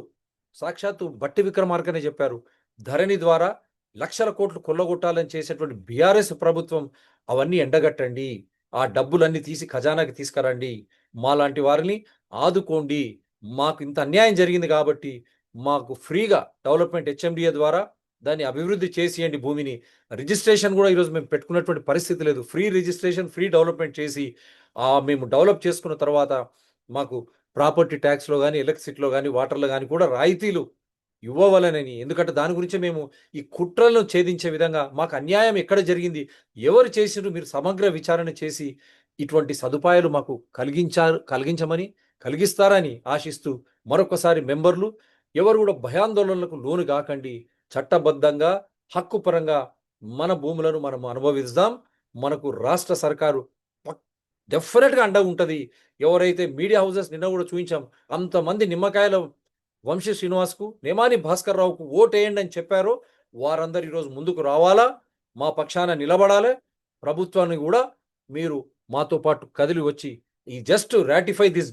సాక్షాత్తు బట్టి విక్రమార్కనే చెప్పారు. ధరణి ద్వారా లక్షల కోట్లు కొల్లగొట్టాలని చేసేటువంటి బీఆర్ఎస్ ప్రభుత్వం అవన్నీ ఎండగట్టండి, ఆ డబ్బులన్నీ తీసి ఖజానాకి తీసుకురండి, మాలాంటి వారిని ఆదుకోండి, మాకు ఇంత అన్యాయం జరిగింది కాబట్టి మాకు ఫ్రీగా డెవలప్మెంట్ హెచ్ఎండిఏ ద్వారా దాన్ని అభివృద్ధి చేసియండి. భూమిని రిజిస్ట్రేషన్ కూడా ఈరోజు మేము పెట్టుకున్నటువంటి పరిస్థితి లేదు. ఫ్రీ రిజిస్ట్రేషన్ ఫ్రీ డెవలప్మెంట్ చేసి మేము డెవలప్ చేసుకున్న తర్వాత మాకు ప్రాపర్టీ ట్యాక్స్లో కానీ ఎలక్ట్రిసిటీలో కానీ వాటర్లో కానీ కూడా రాయితీలు ఇవ్వవలనని. ఎందుకంటే దాని గురించి మేము ఈ కుట్రలను ఛేదించే విధంగా మాకు అన్యాయం ఎక్కడ జరిగింది, ఎవరు చేసినారు, మీరు సమగ్ర విచారణ చేసి ఇటువంటి సదుపాయాలు మాకు కలిగించమని కలిగిస్తారని ఆశిస్తూ మరొకసారి మెంబర్లు ఎవరు కూడా భయాందోళనలకు లోను కాకండి. చట్టబద్ధంగా హక్కుపరంగా మన భూములను మనం అనుభవిస్తాం. మనకు రాష్ట్ర సర్కారు డెఫినెట్గా అండగా ఉంటుంది. ఎవరైతే మీడియా హౌసెస్ నిన్న కూడా చూపించాం, అంతమంది నిమ్మకాయల వంశీ శ్రీనివాస్కు నేమాని భాస్కర్ రావుకు ఓటేయండి అని చెప్పారో వారందరూ ఈరోజు ముందుకు రావాలా, మా పక్షాన నిలబడాలి. ప్రభుత్వాన్ని కూడా మీరు మాతో పాటు కదిలి వచ్చి ఈ జస్ట్ రాటిఫై దిస్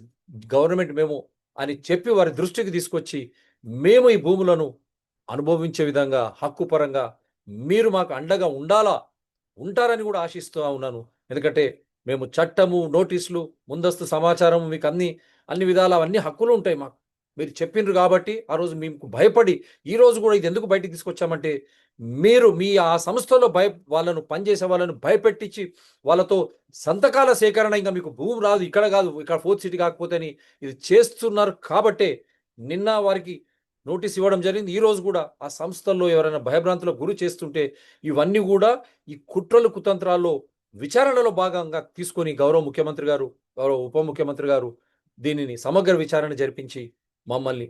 గవర్నమెంట్ మేము అని చెప్పి వారి దృష్టికి తీసుకొచ్చి మేము ఈ భూములను అనుభవించే విధంగా హక్కుపరంగా మీరు మాకు అండగా ఉంటారని కూడా ఆశిస్తూ ఉన్నాను. ఎందుకంటే మేము చట్టము, నోటీసులు, ముందస్తు సమాచారం, మీకు అన్ని విధాల అన్ని హక్కులు ఉంటాయి మాకు. మీరు చెప్పిండ్రు కాబట్టి ఆ రోజు మీకు భయపడి ఈ రోజు కూడా ఇది ఎందుకు బయటికి తీసుకొచ్చామంటే మీరు మీ ఆ సంస్థలో వాళ్ళను పనిచేసే వాళ్ళను భయపెట్టించి వాళ్ళతో సంతకాల సేకరణ, ఇంకా మీకు భూమి రాదు, ఇక్కడ కాదు, ఇక్కడ ఫోర్త్ సిటీ కాకపోతే అని ఇది చేస్తున్నారు. కాబట్టే నిన్న వారికి నోటీస్ ఇవ్వడం జరిగింది. ఈ రోజు కూడా ఆ సంస్థల్లో ఎవరైనా భయభ్రాంతులకు గురి చేస్తుంటే ఇవన్నీ కూడా ఈ కుట్రలు కుతంత్రాల్లో విచారణలో భాగంగా తీసుకొని గౌరవ ముఖ్యమంత్రి గారు, గౌరవ ఉప ముఖ్యమంత్రి గారు దీనిని సమగ్ర విచారణ జరిపించి మమ్మల్ని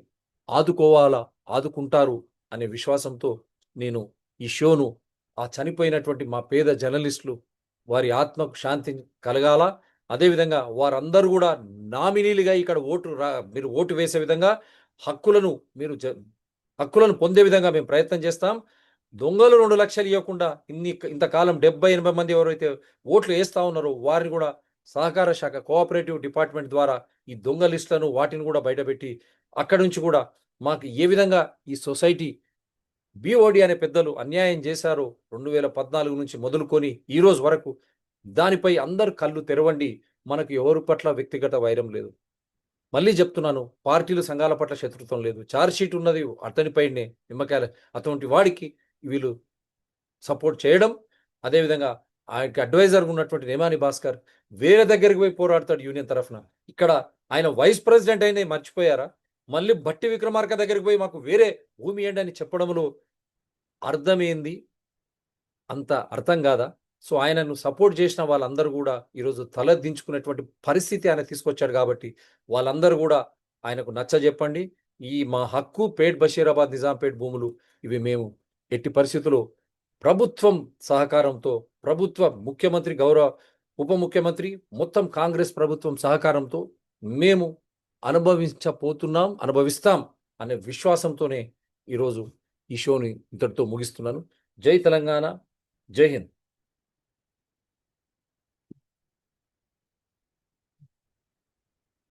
ఆదుకుంటారు అనే విశ్వాసంతో నేను ఈ షోను ఆ చనిపోయినటువంటి మా పేద జర్నలిస్టులు వారి ఆత్మకు శాంతి కలగాల, అదేవిధంగా వారందరూ కూడా నామినీలుగా ఇక్కడ మీరు ఓటు వేసే విధంగా హక్కులను పొందే విధంగా మేము ప్రయత్నం చేస్తాం. దొంగలు 2 లక్షలు ఇవ్వకుండా ఇంతకాలం 70-80 మంది ఎవరైతే ఓట్లు వేస్తా ఉన్నారో వారిని కూడా సహకార శాఖ కోఆపరేటివ్ డిపార్ట్మెంట్ ద్వారా ఈ దొంగ లిస్టులను వాటిని కూడా బయటపెట్టి అక్కడి నుంచి కూడా మాకు ఏ విధంగా ఈ సొసైటీ బిఓడి అనే పెద్దలు అన్యాయం చేశారో 2014 నుంచి మొదలుకొని ఈ రోజు వరకు దానిపై అందరు కళ్ళు తెరవండి. మనకు ఎవరి పట్ల వ్యక్తిగత వైరం లేదు. మళ్ళీ చెప్తున్నాను, పార్టీలు సంఘాల పట్ల శత్రుత్వం లేదు. చార్జ్ షీట్ ఉన్నది అతనిపైనే నిమ్మకాయల అటువంటి వాడికి వీళ్ళు సపోర్ట్ చేయడం, అదేవిధంగా ఆయనకి అడ్వైజర్గా ఉన్నటువంటి నేమాని భాస్కర్ వేరే దగ్గరికి పోయి పోరాడతాడు యూనియన్ తరఫున. ఇక్కడ ఆయన వైస్ ప్రెసిడెంట్ అయినా మర్చిపోయారా? మళ్ళీ బట్టి విక్రమార్క దగ్గరికి పోయి మాకు వేరే భూమి ఏంటి అని చెప్పడంలో అర్థమేంది? అంత అర్థం కాదా? సో ఆయనను సపోర్ట్ చేసిన వాళ్ళందరూ కూడా ఈరోజు తలదించుకునేటువంటి పరిస్థితి ఆయన తీసుకొచ్చాడు. కాబట్టి వాళ్ళందరూ కూడా ఆయనకు నచ్చజెప్పండి. ఈ మా హక్కు పేట్ బషీరాబాద్ నిజాంపేట్ భూములు ఇవి మేము ఎట్టి పరిస్థితుల్లో ప్రభుత్వం సహకారంతో, ప్రభుత్వ ముఖ్యమంత్రి, గౌరవ ఉప ముఖ్యమంత్రి, మొత్తం కాంగ్రెస్ ప్రభుత్వం సహకారంతో మేము అనుభవిస్తాం అనే విశ్వాసంతోనే ఈరోజు ఈ షోని ఇంతటితో ముగిస్తున్నాను. జై తెలంగాణ, జై హింద్.